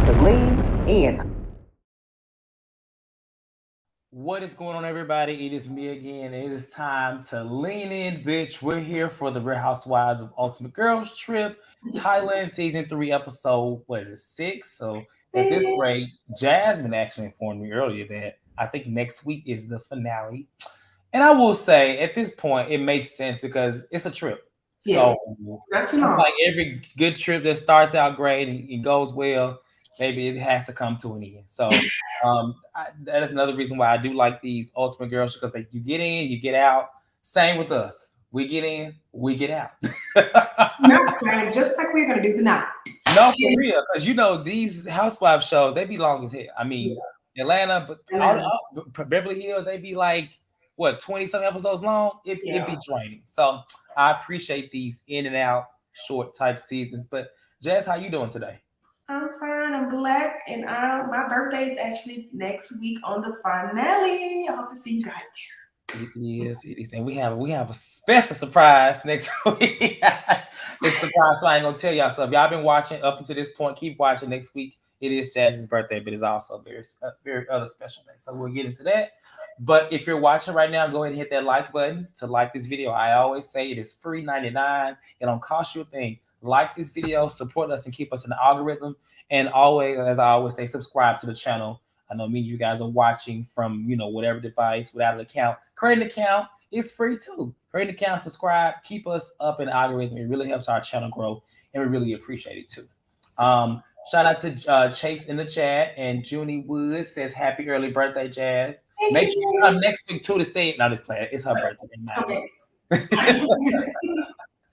to lean in. What is going on, everybody? It is me again. It is time to lean in, bitch. We're here for the Real Housewives of Ultimate Girls Trip, Thailand season 3, episode what is it, 6? So at this See? rate, Jasmine actually informed me earlier that I think next week is the finale. And I will say, at this point, it makes sense because it's a trip. Yeah, So not too just long. like every good trip that starts out great and it goes well, maybe it has to come to an end. So that is another reason why I do like these Ultimate Girls because you get in, you get out. Same with us. We get in, we get out. Not saying just like we're gonna do tonight. No, for real, because these housewife shows they be long as hell. I mean, Atlanta, but Atlanta. Beverly Hills they be like what 20 some episodes long. It Yeah. be draining. So I appreciate these in and out short type seasons. But Jazz, how you doing today? I'm fine. I'm black, and my birthday is actually next week on the finale. I hope to see you guys It is, and we have a special surprise next week. It's a surprise, so I ain't gonna tell y'all. So if y'all been watching up until this point, keep watching. Next week it is Jazz's birthday, but it's also a very other special day. So we'll get into that. But if you're watching right now, go ahead and hit that like button to like this video. I always say it is free 99. It don't cost you a thing. Like this video, support us, and keep us in the algorithm. And always, as I always say, subscribe to the channel. I know me, you guys are watching from whatever device without an account. Create an account, it's free too. Create an account, subscribe, keep us up in the algorithm. It really helps our channel grow, and we really appreciate it too. Shout out to Chase in the chat, and Junie Woods says happy early birthday, Jazz. there. Make sure you come next week too to say it. Not this plan. It's her birthday. Okay.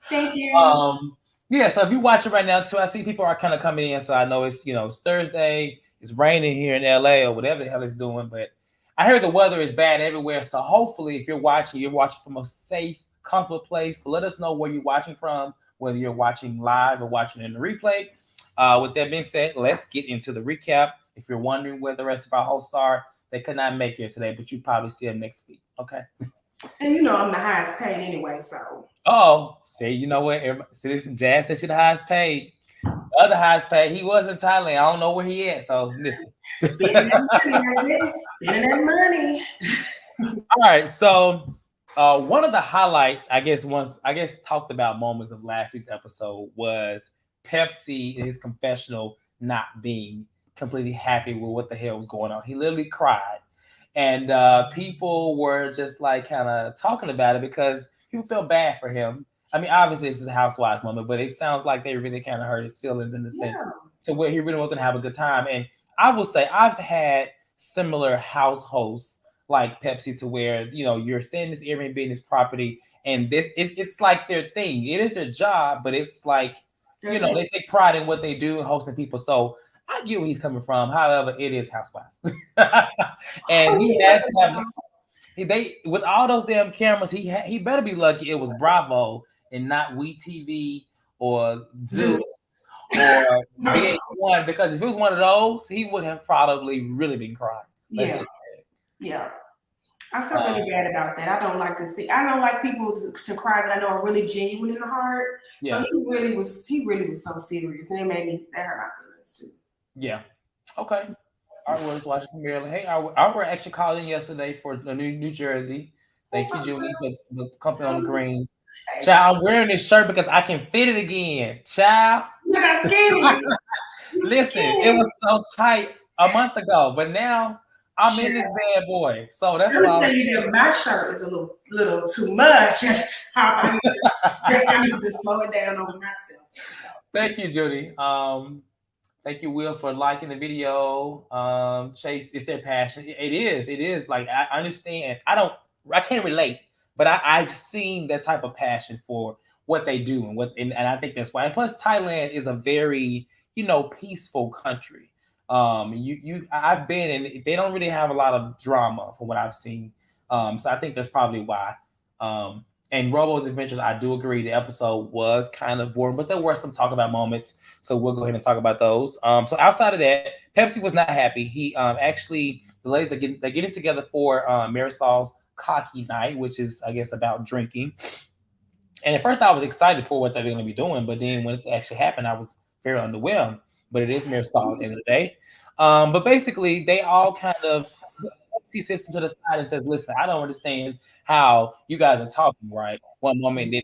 Thank you. Yeah, so if you're watching right now too, I see people are kind of coming in. So I know it's Thursday, it's raining here in LA or whatever the hell it's doing, but I heard the weather is bad everywhere. So hopefully if you're watching from a safe, comfortable place. But let us know where you're watching from, whether you're watching live or watching in the replay. With that being said, let's get into the recap. If you're wondering where the rest of our hosts are, they could not make it today, but you probably see them next week. Okay. And I'm the highest paid anyway, so. Oh, see, you know what? This Jazz said she's the highest paid. The other highest paid, he was in Thailand. I don't know where he at. So listen. Spending that money, I guess. Spending that money. All right. So one of the highlights, I guess talked about moments of last week's episode was Pepsi in his confessional not being completely happy with what the hell was going on. He literally cried. And people were just like kind of talking about it because people felt bad for him. I mean, obviously this is a housewives moment, but it sounds like they really kind of hurt his feelings in the sense to where he really wasn't gonna have a good time. And I will say I've had similar house hosts like Pepsi to where you're staying in this Airbnb in this property, and it's like their thing. It is their job, but it's like they take pride in what they do and hosting people. So I get where he's coming from. However, it is housewives, and he has to have. They with all those damn cameras, he better be lucky it was Bravo and not WeTV or Zeus or VH1, because if it was one of those, he would have probably really been crying. Yeah. I feel really bad about that. I don't like people to cry that I know are really genuine in the heart. Yeah. So he really was so serious, and that hurt my feelings too. Yeah. Okay. Our words watching from Maryland. Hey, our were actually called in yesterday for the New Jersey. Thank you, Julie, for the company on the green. Child, I'm wearing this shirt because I can fit it again. Child. You got skinny. Listen, it was so tight a month ago, but now I'm in this bad boy. So that's why my shirt is a little too much. I need to slow it down on myself. Thank you, Judy. Thank you, Will, for liking the video. Chase, it's their passion. It is. Like, I understand. I can't relate, but I've seen that type of passion for what they do and I think that's why. And plus, Thailand is a very, peaceful country. I've been, and they don't really have a lot of drama from what I've seen. So I think that's probably why. And Robo's Adventures, I do agree. The episode was kind of boring, but there were some talk about moments. So we'll go ahead and talk about those. So outside of that, Pepsi was not happy. He actually, the ladies they're getting together for Marysol's cockie night, which is, I guess, about drinking. And at first I was excited for what they're going to be doing, but then when it's actually happened, I was very underwhelmed. but it is Marysol at the end of the day. But basically, they all kind of Pepsi sits to the side and says, "Listen, I don't understand how you guys are talking. Right, one moment then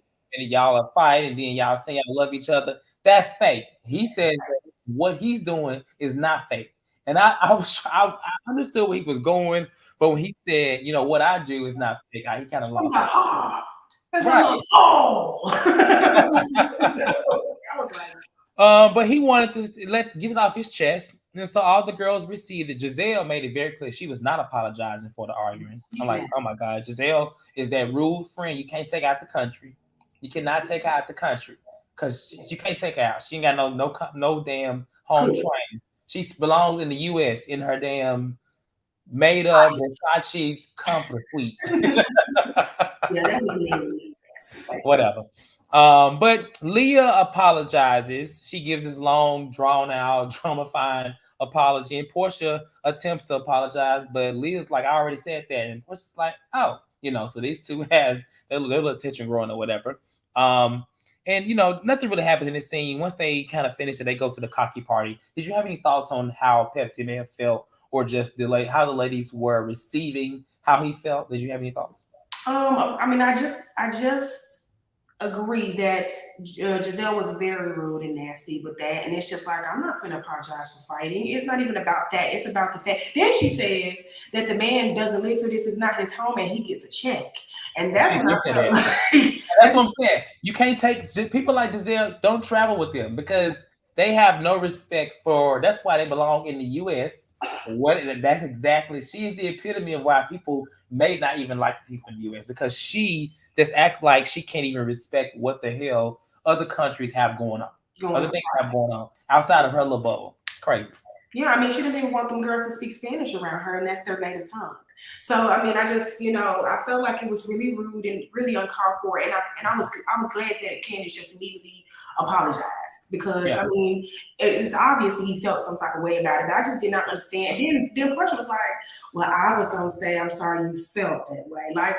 y'all are fighting, and then y'all say y'all love each other. That's fake." He says that what he's doing is not fake, and I understood where he was going, but when he said, "You know what I do is not fake," he kind of I'm lost like, it. oh, that's my Right. little soul. I was like, But he wanted to get it off his chest. And so all the girls received it. Giselle made it very clear she was not apologizing for the arguing. I'm she's like, oh nasty. my God, Giselle is that rude friend you can't take out the country. You cannot take her out the country because you can't take her out. She ain't got no damn home Cool. train. She belongs in the U.S. in her damn made up Versace comfort suite. Yeah, that was me. Whatever. But Leah apologizes. She gives this long, drawn out, dramifying apology, and Porsha attempts to apologize, but Leah's like, "I already said that," and Portia's like, "Oh, so these two has their little attention growing or whatever." Um, and nothing really happens in this scene. Once they kind of finish it, they go to the cocky party. Did you have any thoughts on how Pepsi may have felt, or just how the ladies were receiving how he felt? Did you have any thoughts? I mean, I just agree that Gizelle was very rude and nasty with that, and it's just like I'm not going to apologize for fighting. It's not even about that. It's about the fact. Then she says that the man doesn't live here. This is not his home, and he gets a check, and that's She when did I say felt that. like That's what I'm saying. You can't take people like Gizelle. Don't travel with them because they have no respect for. That's why they belong in the U.S. What? That's exactly. She is the epitome of why people may not even like people in the U.S. because she just acts like she can't even respect what the hell other countries have going on. going Other on. things have going on outside of her little bubble. Crazy. Yeah, I mean, she doesn't even want them girls to speak Spanish around her, and that's their native tongue. So, I mean, I just, I felt like it was really rude and really uncalled for, and I was glad that Candiace just immediately apologized because, Yeah. I mean, it's obvious he felt some type of way about it. But I just did not understand. Then Portia was like, "Well, I was gonna say I'm sorry you felt that way." Like,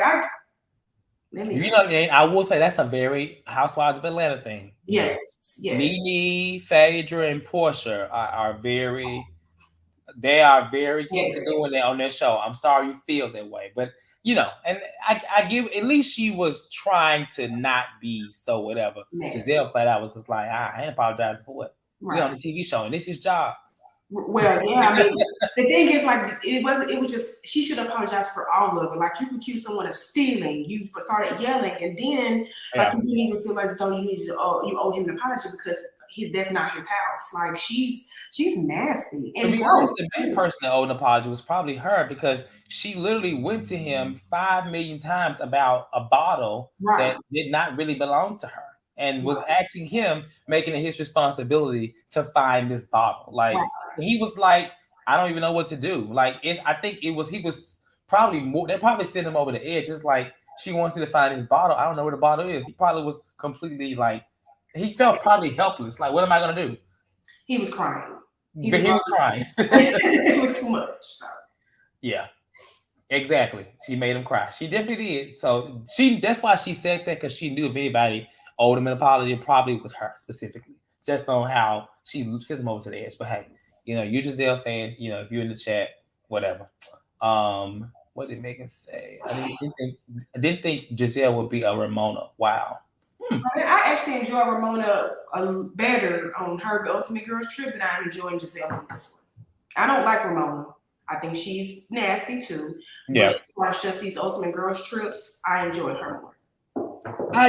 let me. I will say that's a very Housewives of Atlanta thing. Yes, yes, Nene, Phaedra, and Portia are very they are very yes, into doing that on their show. I'm sorry you feel that way, but and I give at least she was trying to not be so whatever. yes. Gizelle flat out was just like, I ain't apologizing for what we on Right. the TV show and this is job. Well, yeah, I mean, the thing is, like, it was just, she should apologize for all of it. Like, you've accused someone of stealing, you've started yelling, and then, like, Yeah. you didn't even feel as though you owe him an apology because that's not his house. Like, she's nasty. To And be honest, the main person that owed an apology was probably her because she literally went to him 5 million times about a bottle right, that did not really belong to her and was right, asking him, making it his responsibility to find this bottle. Like right. he was like, I don't even know what to do. I think he was probably more, they probably sent him over the edge. It's like she wants you to find his bottle. I don't know where the bottle is. He probably was completely like, he felt probably helpless. Like, what am I gonna do? He was crying. He's But a he grown was crying. it was too much. So. Yeah, exactly. She made him cry. She definitely did. So that's why she said that because she knew if anybody owed him an apology, it probably was her specifically. Just on how she sent him over to the edge. But hey, you Giselle fans, if you're in the chat, whatever. What did Megan say? I didn't think Giselle would be a Ramona. Wow. I actually enjoy Ramona better on her Ultimate Girls Trip than I'm enjoying Giselle on this one. I don't like Ramona. I think she's nasty too. But Yeah. as far as just these Ultimate Girls Trips, I enjoyed her more.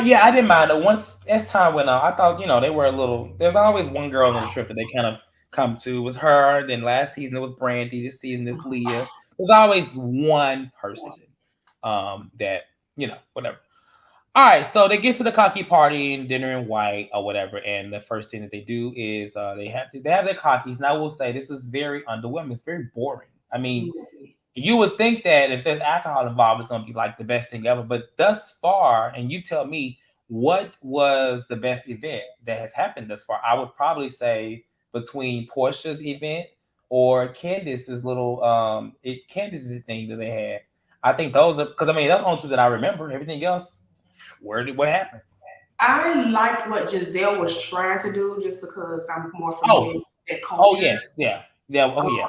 Yeah, I didn't mind it. Once as time went on, I thought, they were a little. There's always one girl on the trip that they kind of come to. It was her. Then last season it was Brandy. This season it's Leah. There's always one person that, whatever. All right, so they get to the cocky party and dinner in white or whatever, and the first thing that they do is they have their cockies. And I will say this is very underwhelming. It's very boring. I mean, you would think that if there's alcohol involved, it's going to be like the best thing ever. But thus far, and you tell me, what was the best event that has happened thus far? I would probably say between Portia's event or Candiace's little Candiace's thing that they had. I think those are because I mean that's the only two that I remember. Everything else, what happened? I liked what Giselle was trying to do just because I'm more Oh, familiar. that Oh culture. yes, yeah, yeah. Oh Um, yeah,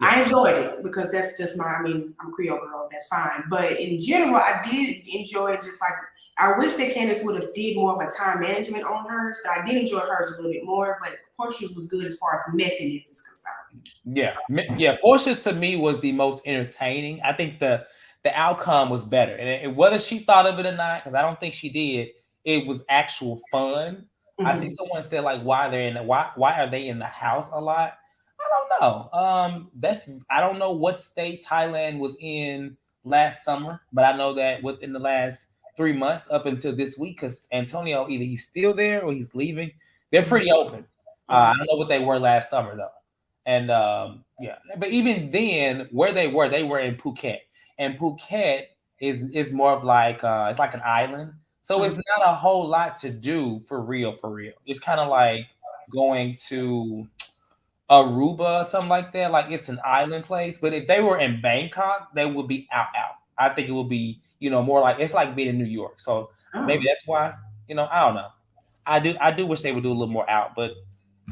yeah. I enjoyed it because that's just my. I mean, I'm a Creole girl. That's fine. But in general, I did enjoy it. Just like I wish that Candiace would have did more of a time management on hers. But I did enjoy hers a little bit more. But Portia's was good as far as messiness is concerned. Yeah, yeah. Porsche to me was the most entertaining. I think the outcome was better, and whether she thought of it or not, because I don't think she did, it was actual fun. I see Mm-hmm. someone said like why they're in why are they in the house a lot? I don't know. That's I don't know what state Thailand was in last summer, but I know that within the last 3 months up until this week, because Antonio either he's still there or he's leaving. They're Mm-hmm. pretty open. Okay. I don't know what they were last summer though. And yeah, but even then, where they were in Phuket, and Phuket is more of like it's like an island, so it's not a whole lot to do for real, for real. It's kind of like going to Aruba or something like that. Like it's an island place. But if they were in Bangkok, they would be out out. I think it would be more like it's like being in New York. So maybe Oh, that's why I don't know. I do wish they would do a little more out, but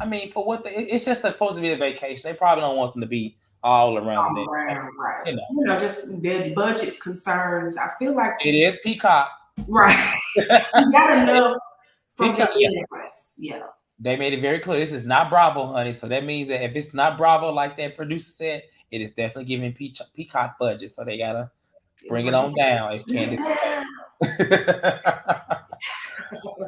I mean, for what it's just supposed to be a vacation. They probably don't want them to be all around the all day. around, right. You know, Just the budget concerns. I feel like, it is Peacock. right, you got enough from Peacock, them yeah. anyways. Yeah. They made it very clear. This is not Bravo, honey. So that means that if it's not Bravo, like that producer said, it is definitely giving Peacock budget. So they gotta bring it on down, as Candiace said.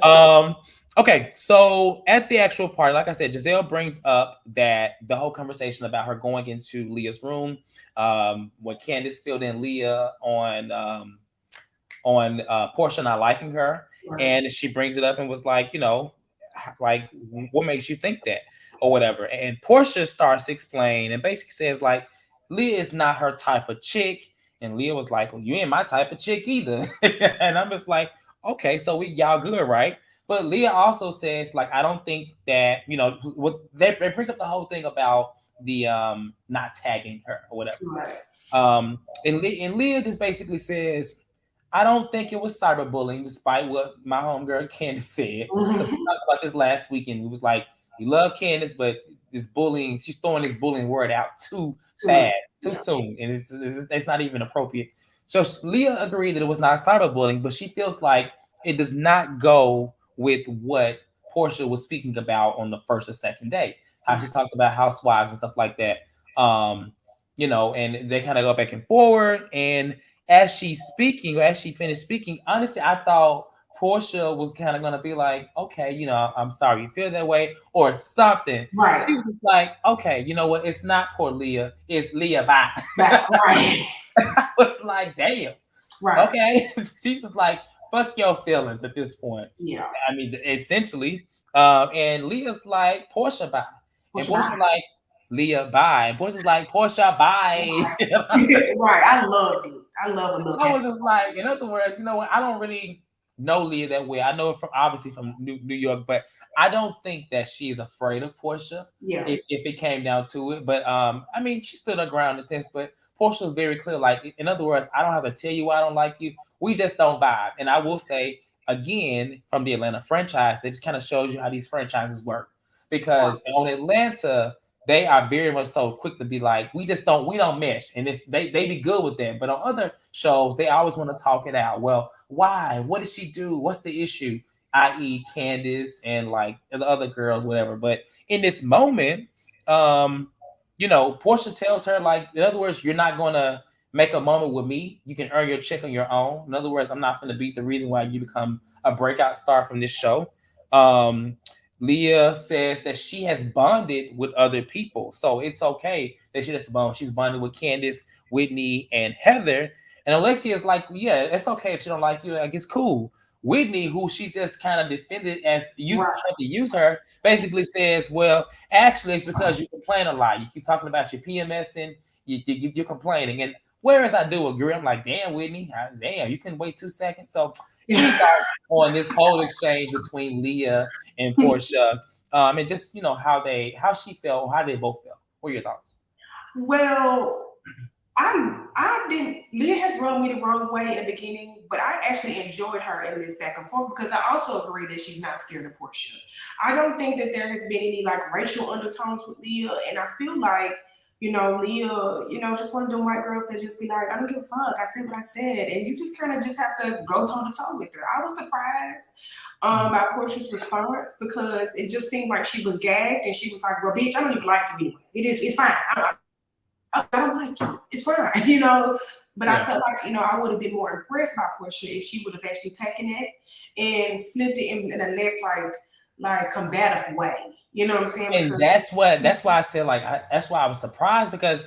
um. Okay, so at the actual party, like I said, Gizelle brings up that the whole conversation about her going into Leah's room, when Candiace filled in Leah on Porsha not liking her, Right. and she brings it up and was like, like what makes you think that or whatever. And Porsha starts to explain and basically says like Leah is not her type of chick, and Leah was like, well, you ain't my type of chick either. And I'm just like, okay, so we y'all good, right? But Leah also says like I don't think that what they bring up the whole thing about the not tagging her or whatever. Right. And Leah just basically says, I don't think it was cyberbullying, despite what my homegirl Candiace said. Because we Mm-hmm. talked about this last weekend. It was like, you love Candiace, but this bullying, she's throwing this bullying word out too Too. fast, too Yeah. soon. And it's not even appropriate. So Leah agreed that it was not cyberbullying, but she feels like it does not go with what Porsha was speaking about on the first or second day. How she talked about housewives and stuff like that. And they kind of go back and forward. And as she's speaking, or as she finished speaking, honestly, I thought Porsha was kind of gonna be like, okay, I'm sorry you feel that way, or something. Right. She was just like, okay, you know what? It's not poor Leah, it's Leah. Bye. Back. Right. I was like, damn. Right. Okay. She's just like, fuck your feelings at this point. Yeah. I mean, essentially. And Leah's like, Porsha, bye. And Push Porsha back. like, Leah, bye. And Porsha's like, Porsha, bye. Right. I loved it. I love a little I back. was just like, in other words, you know what? I don't really know Leah that way. I know her from obviously from New York, but I don't think that she is afraid of Porsha Yeah. if it came down to it. But I mean, she stood her ground in a sense, but Porsha was very clear. Like, in other words, I don't have to tell you why I don't like you. We just don't vibe. And I will say again, from the Atlanta franchise, that just kind of shows you how these franchises work. Because on Atlanta, they are very much so quick to be like, we don't mesh, and they be good with that. But on other shows, they always want to talk it out. Well, why? What did she do? What's the issue? I.e., Candiace and like the other girls, whatever. But in this moment, Porsha tells her like, in other words, you're not gonna make a moment with me. You can earn your check on your own. In other words, I'm not going to be the reason why you become a breakout star from this show. Um, Leah says that she has bonded with other people, so it's okay that she doesn't bond. She's bonded with Candiace, Whitney, and Heather. And Alexia is like, yeah, it's okay if she don't like you. Like it's cool. Whitney, who she just kind of defended as Right. trying to use her, basically says, well, actually, it's because you complain a lot. You keep talking about your PMS and you're complaining. And whereas I do agree, I'm like, damn, Whitney, damn, you can wait 2 seconds. So any thoughts on this whole exchange between Leah and Porsha, and just how she felt, how they both felt. What are your thoughts? Well, I didn't. Leah has rubbed me the wrong way in the beginning, but I actually enjoyed her in this back and forth because I also agree that she's not scared of Porsha. I don't think that there has been any like racial undertones with Leah, and I feel like Leah, just one of them white girls that just be like, I don't give a fuck. I said what I said, and you just kind of just have to go toe to toe with her. I was surprised by Portia's response because it just seemed like she was gagged and she was like, "Well, bitch, I don't even like you anyway. It's fine. I don't like you. It's fine, But I felt like, I would have been more impressed by Porsha if she would have actually taken it and flipped it in a less like combative way. You know what I'm saying? And Because that's why I said like that's why I was surprised because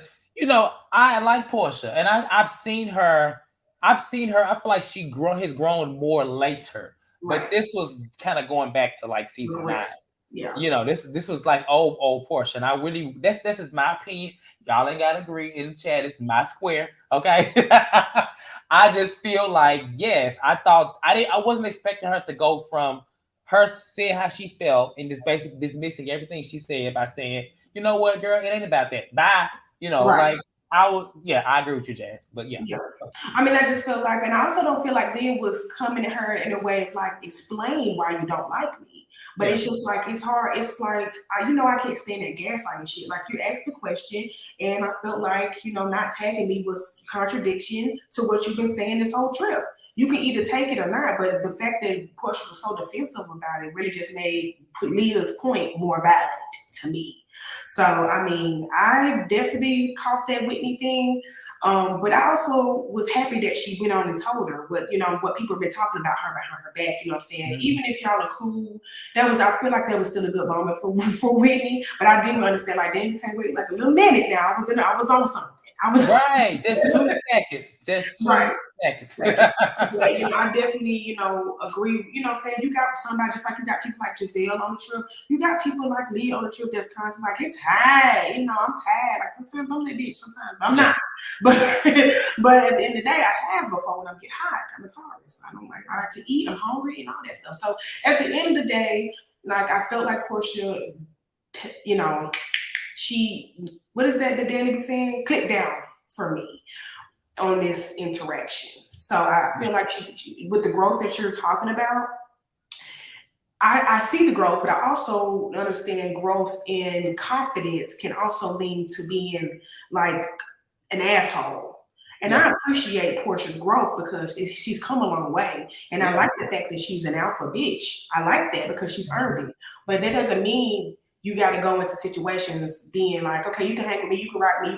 I like Porsha and I've seen her. I feel like has grown more later, but right, this was kind of going back to like season 9. yeah, This was like old Porsche, and I really this is my opinion. Y'all ain't gotta agree in the chat. It's my square, okay? I just feel like yes, I wasn't expecting her to go from her saying how she felt and just basically dismissing everything she said by saying, you know what, girl, it ain't about that. Bye. right. Like I would, yeah, I agree with you, Jazz. But yeah. Yeah. I mean, I just feel like, and I also don't feel like Leah was coming to her in a way of like, explain why you don't like me. But Yeah. it's just like, it's hard. It's like, I can't stand that gaslighting shit. Like, you asked the question, and I felt like, not tagging me was contradiction to what you've been saying this whole trip. You can either take it or not, but the fact that Porsha was so defensive about it really just made Leah's point more valid to me. So, I mean, I definitely caught that Whitney thing. But I also was happy that she went on and told her what people have been talking about her behind her back. You know what I'm saying? Mm-hmm. Even if y'all are cool, I feel like that was still a good moment for Whitney. But I didn't understand, like, damn, you can't wait like a little minute now. I was on something. I was Right. Just 2 seconds. Just 2 right. seconds. Right. But I definitely, agree. You know what I'm saying? You got somebody just like you got people like Gizelle on the trip. You got people like Leah on the trip that's constantly like, it's high, I'm tired. Like sometimes I'm that bitch, sometimes I'm not. But but at the end of the day, I have before when I get hot. I'm a Taurus. I like to eat, I'm hungry and all that stuff. So at the end of the day, like I felt like Porsha, she what is that Danny be saying? Click down for me on this interaction. So I feel like she with the growth that you're talking about, I see the growth, but I also understand growth in confidence can also lead to being like an asshole. And I appreciate Porsha's growth because she's come a long way. And I like the fact that she's an alpha bitch. I like that because she's earned it. But that doesn't mean you got to go into situations being like, okay, you can hang with me, you can rock me,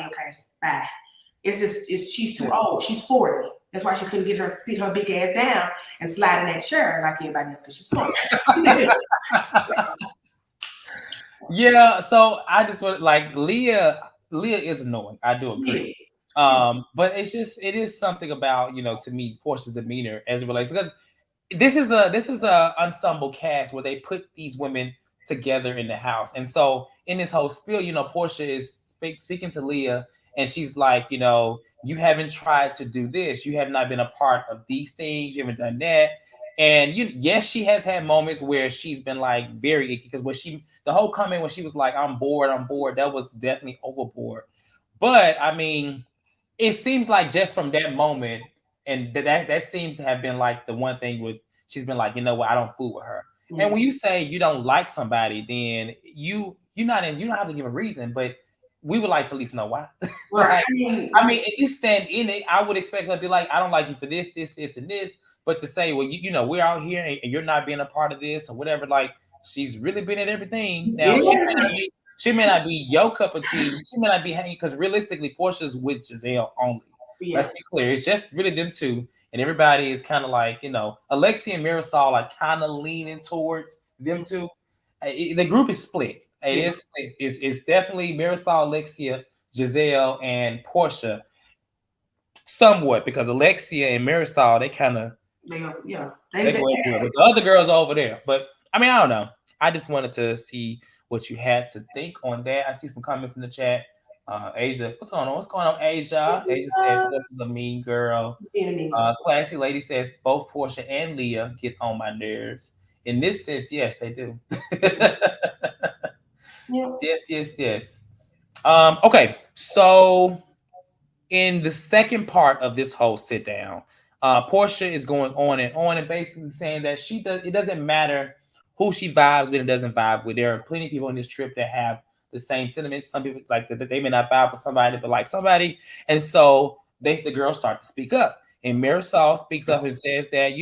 okay, bye. She's too old. She's 40. That's why she couldn't get her sit her big ass down and slide in that chair like everybody else because she's 40. Yeah, so I just want like Leah is annoying. I do agree. But it is something about, to me, Portia's demeanor as it relates because this is a ensemble cast where they put these women together in the house. And so in this whole spiel, Porsha is speaking to Leah and she's like, you haven't tried to do this. You have not been a part of these things. You haven't done that. And yes, she has had moments where she's been like very icky because the whole comment when she was like, I'm bored, that was definitely overboard. But I mean, it seems like just from that moment, and that seems to have been like the one thing with she's been like, you know what, I don't fool with her. Mm-hmm. And when you say you don't like somebody, then you don't have to give a reason, but we would like to at least know why. Right. I mean, if you stand in it, I would expect her to be like, I don't like you for this, and this. But to say, well, we're out here and you're not being a part of this or whatever, like she's really been at everything. Now she may not be your cup of tea. She may not be hanging because realistically, Portia's with Gizelle only. Yeah. Let's be clear. It's just really them two. And everybody is kind of like, Alexia and Marysol are kind of leaning towards them two. The group is split. It is split. It's definitely Marysol, Alexia, Gizelle, and Porsha. Somewhat because Alexia and Marysol, they kind of they go everywhere. But the other girls are over there. But I mean, I don't know. I just wanted to see what you had to think on that. I see some comments in the chat. Asia, what's going on, Asia? Asia said, "Portia's a mean girl." Classy lady says, "Both Porsha and Leah get on my nerves." In this sense, yes, they do. Yes. Okay, so in the second part of this whole sit down, Porsha is going on and basically saying that it doesn't matter who she vibes with and doesn't vibe with. There are plenty of people on this trip that have the same sentiments. Some people like that they may not vibe with somebody, but like somebody. And so the girls start to speak up. And Marysol speaks up and says that,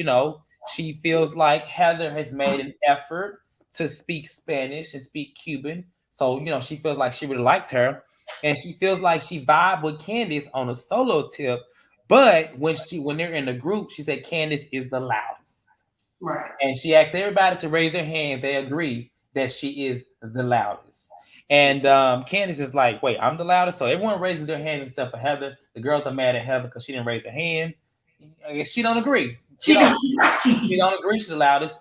she feels like Heather has made an effort to speak Spanish and speak Cuban. So, she feels like she really likes her. And she feels like she vibed with Candiace on a solo tip. But when they're in the group, she said Candiace is the loudest. Right. And she asked everybody to raise their hand. They agree that she is the loudest. And Candiace is like, wait, I'm the loudest. So everyone raises their hands except for Heather. The girls are mad at Heather because she didn't raise her hand. I guess she don't agree. She don't agree she's the loudest,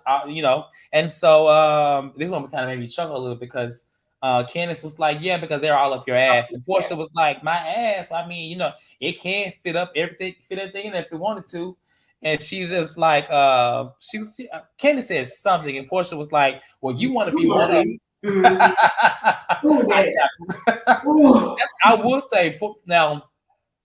And so this one kind of made me chuckle a little because Candiace was like, yeah, because they're all up your ass. And Porsha was like, my ass. I mean, it can't fit everything in there if it wanted to. And she's just like, Candiace said something, and Porsha was like, well, you want to be one of them. I will say now,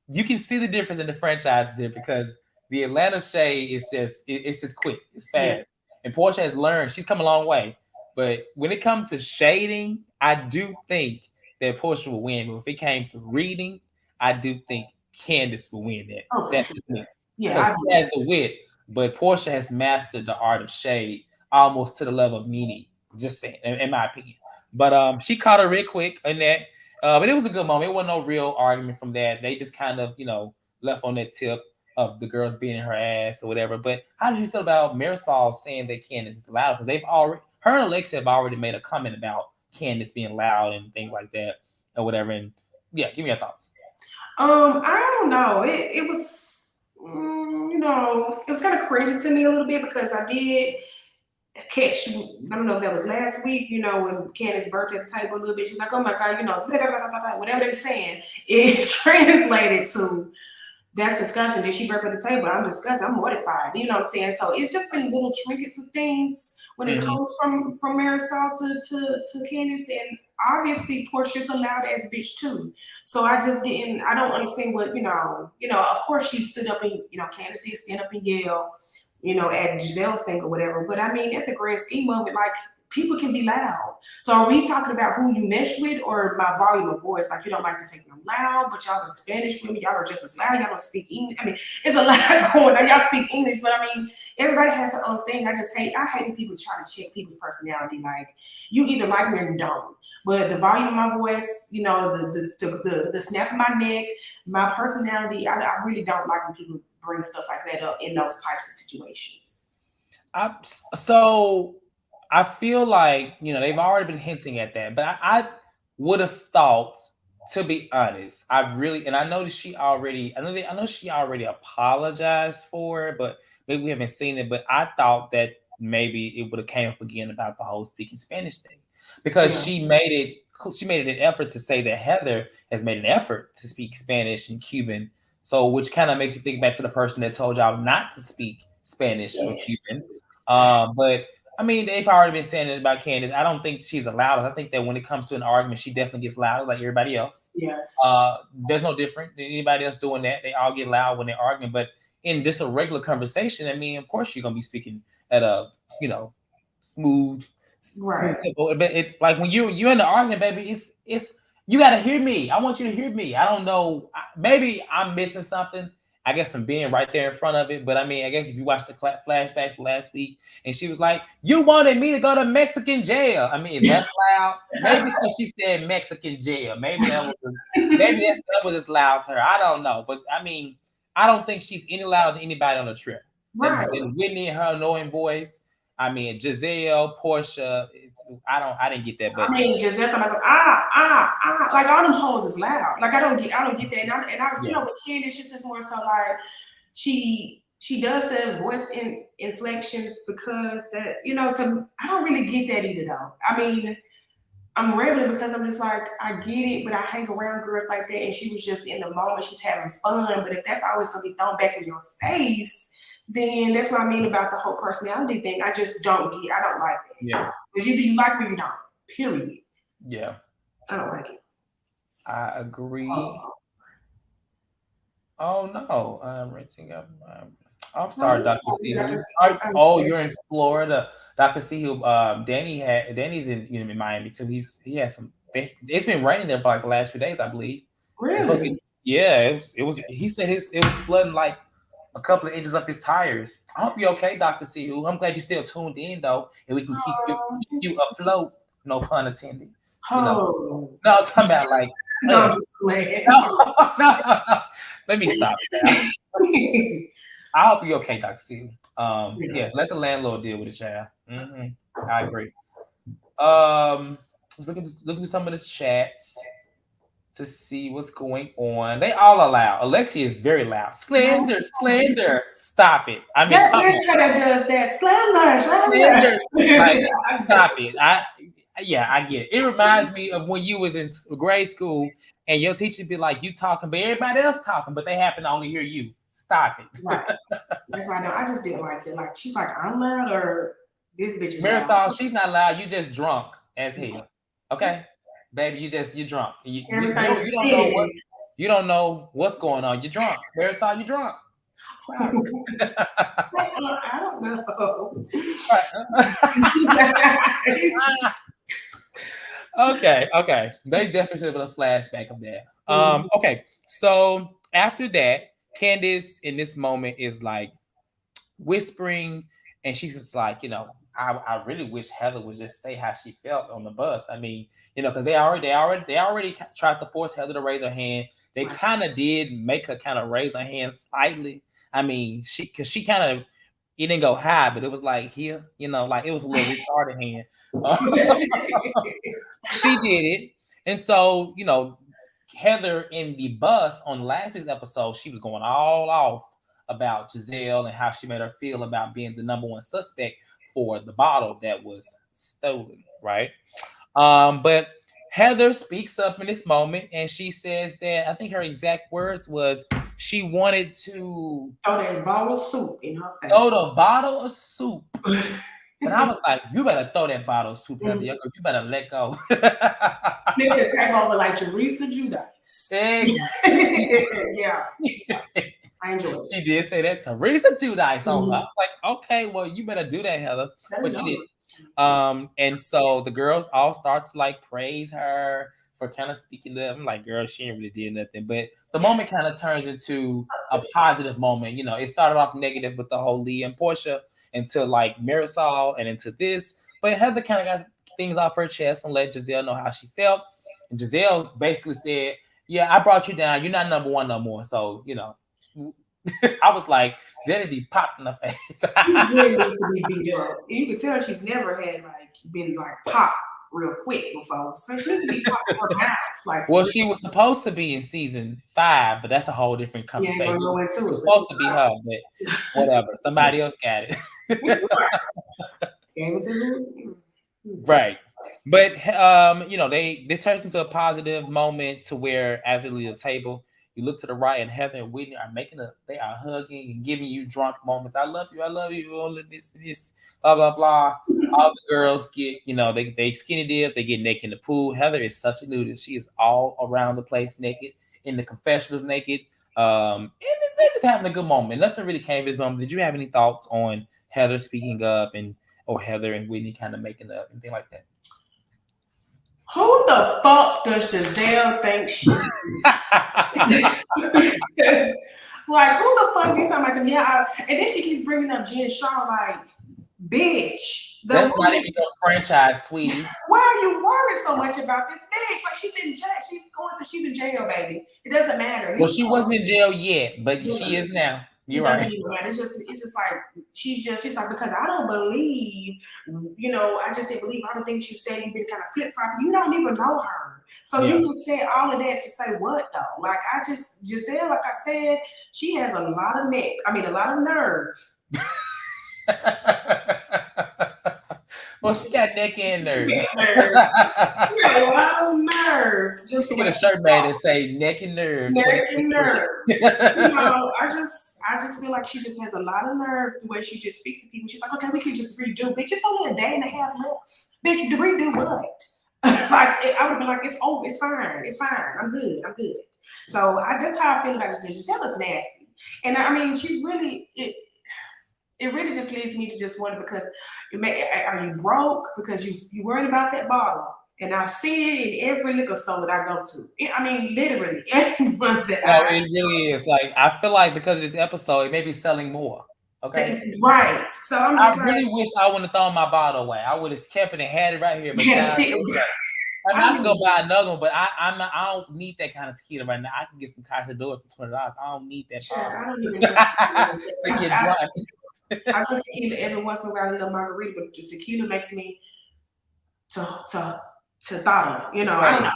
you can see the difference in the franchises here because the Atlanta shade is it's just quick, it's fast. Yeah. And Porsha has learned, she's come a long way. But when it comes to shading, I do think that Porsha will win. But if it came to reading, I do think Candiace will win that. Oh, that's sure. me. Because she has the wit, but Porsha has mastered the art of shade almost to the level of Nene. Just saying, in my opinion. But she caught her real quick in that. But it was a good moment. It wasn't no real argument from that. They just kind of, left on that tip of the girls being in her ass or whatever. But how did you feel about Marysol saying that Candiace is loud? Because her and Alexa have already made a comment about Candiace being loud and things like that or whatever. And yeah, give me your thoughts. I don't know. It was, it was kind of cringy to me a little bit because I did catch, I don't know if that was last week, when Candiace burped at the table a little bit. She's like, oh my God, whatever they're saying, it translated to that's discussion. Did she burp at the table? I'm disgusted. I'm mortified. You know what I'm saying? So it's just been little trinkets of things when it comes from Marysol to Candiace, and obviously Porsha's a loud ass bitch too. So I don't understand what, of course she stood up and, Candiace did stand up and yell, at Gizelle's thing or whatever. But I mean, at the grand scheme of it, like, people can be loud. So are we talking about who you mesh with or my volume of voice? Like, you don't like to think I'm loud, but y'all are Spanish women. Y'all are just as loud. Y'all don't speak English. I mean, it's a lot going on. Y'all speak English, but I mean, everybody has their own thing. I hate when people try to check people's personality. Like, you either like me or you don't. But the volume of my voice, the snap of my neck, my personality, I really don't like when people bring stuff like that up in those types of situations. I feel like, they've already been hinting at that, but I would have thought, to be honest, I know she already apologized for it, but maybe we haven't seen it. But I thought that maybe it would have came up again about the whole speaking Spanish thing, because she made it an effort to say that Heather has made an effort to speak Spanish and Cuban. So, which kind of makes you think back to the person that told y'all not to speak Spanish or Cuban. But I mean, they've already been saying it about Candiace. I don't think she's the loudest. I think that when it comes to an argument, she definitely gets loud like everybody else. Yes. There's no different than anybody else doing that. They all get loud when they're arguing. But in just a regular conversation, I mean, of course you're gonna be speaking at a, smooth tempo. But like when you're in the argument, baby, it's you gotta hear me. I want you to hear me. I don't know. Maybe I'm missing something, I guess, from being right there in front of it. But I mean, I guess if you watched the flashbacks last week, and she was like, you wanted me to go to Mexican jail. I mean, if that's loud, maybe because she said Mexican jail. Maybe that was just loud to her. I don't know. But I mean, I don't think she's any louder than anybody on the trip. Right. Than Whitney and her annoying voice. I mean, Gizelle, Porsha. I didn't get that. But I mean, Gizelle, somebody's like, like all them hoes is loud. Like I don't get that. And I with Candiace, she's just more so like she does the voice inflections because that, I don't really get that either though. I mean, I'm rambling because I'm just like, I get it, but I hang around girls like that, and she was just in the moment, she's having fun. But if that's always gonna be thrown back in your face, then that's what I mean about the whole personality thing. I just don't like that. Yeah. Because either you like me or you don't. Period. Yeah. I don't like it. I agree. Oh no, I'm reaching up. I'm No, sorry, it's Doctor fine, C. Dr. I'm Oh, sorry. you're in Florida, Doctor C. Who Danny's in in Miami too. He has some. It's been raining there for like the last few days, I believe. It's supposed to be. Really? Yeah, it was. He said it was flooding like a couple of inches up his tires. I hope you're okay, Doctor C. I'm glad you're still tuned in though, and we can keep you afloat. No pun intended. You know. Oh, No, I'm talking about like. no, I'm just playing. No, no. Let me stop that. I hope you're okay, Dr. C. Yeah. Yes, let the landlord deal with it, child. I agree. Let's look at some of the chats to see what's going on. They all are loud. Alexia is very loud. Slender, slender. Stop it. I mean, That come is on. how that does that. Slender, Slender. Like, slender. stop it. I get it. It reminds me of when you was in grade school and your teacher be like, you talking, but everybody else talking, but they happen to only hear you. Stop it. Right. That's why I just didn't like that. Like she's like, I'm loud or this bitch is loud. Marysol, she's not loud. You just drunk as hell. Okay, baby, you drunk. Everything's Don't know what sitting. you don't know what's going on. You're drunk. Marysol, you drunk. Stop I don't know. okay. They definitely should have a flashback of that. Okay, so after that, Candiace in this moment is like whispering, and she's just like, I really wish Heather would just say how she felt on the bus. I mean, because they already tried to force Heather to raise her hand. They kind of did make her kind of raise her hand slightly. I mean, because she kind of it didn't go high, but it was like here, like it was a little retarded hand. She did it, and so Heather in the bus on last week's episode, she was going all off about Gizelle and how she made her feel about being the number one suspect for the bottle that was stolen, right? But Heather speaks up in this moment and she says that I think her exact words was she wanted to Throw that bottle of soup in her face. throw the bottle of soup. And I was like, you better throw that bottle of soup, Heather. You better let go. Maybe take over like Teresa Judice. Yeah. I enjoy it. She did say that Teresa Judice on her. I was like, okay, well, you better do that, Heather. But you did. And so the girls all start to like praise her for kind of speaking to them. I'm like, girl, she ain't really did nothing. But the moment kind of turns into a positive moment. It started off negative with the whole Leah and Porsha until like Marysol and into this. But Heather kind of got things off her chest and let Gizelle know how she felt. And Gizelle basically said, yeah, I brought you down. You're not number one no more. So, I was like, Zenity popped in the face. She really needs to be beat up. You can tell she's never had been popped real quick before. So she needs to be popped in her mouth. Well, she was supposed to be in season 5, but that's a whole different conversation. It was supposed to be her, but whatever. Somebody else got it. Right. But this turns into a positive moment to where as they leave the table, you look to the right and Heather and Whitney are they are hugging and giving you drunk moments. I love you, all of this, blah, blah, blah. All the girls get, they skinny dip, they get naked in the pool. Heather is such a nudist. She is all around the place naked, in the confessionals naked. And they're just having a good moment. Nothing really came of this moment. Did you have any thoughts on Heather speaking up or Heather and Whitney kind of making up, anything like that? Who the fuck does Gizelle think she is? Like, who the fuck do you talking about? Yeah, and then she keeps bringing up Jen Shaw, like, bitch. That's not even your franchise, sweetie. Why are you worried so much about this bitch? Like, she's in jail. She's in jail, baby. It doesn't matter. Well, she wasn't in jail yet, but she is now. You're right. It's just like she's like, because I don't believe, I just didn't believe all the things you said. You've been kind of flip flopping. You don't even know her, so you just said all of that to say what though? Like Gizelle, like I said, she has a lot of a lot of nerve. Well, she got neck and nerve. She got a lot of nerve. Just get a shirt made and say neck and nerve. Neck and nerve. I just feel like she just has a lot of nerve the way she just speaks to people. She's like, okay, we can just redo. Bitch, it's only a day and a half left. Bitch, to redo what? I would have been like, it's over. It's fine. I'm good. So that's how I feel about this. Giselle is nasty, and I mean, she really it really just leads me to just wonder because are you broke because you worried about that bottle? And I see it in every liquor store that I go to. I mean, literally everyone that No, it really is. Like I feel like because of this episode, it may be selling more. Okay. Right. So I'm I just like, really wish I wouldn't have thrown my bottle away. I would have kept it and had it right here. But child, I mean, I can go buy another one, but I don't need that kind of tequila right now. I can get some Casadores for $20. I don't need that bottle. I don't even drink to get drunk. I drink tequila every once in a while, a little margarita, but the tequila makes me to thought, you know, I don't know.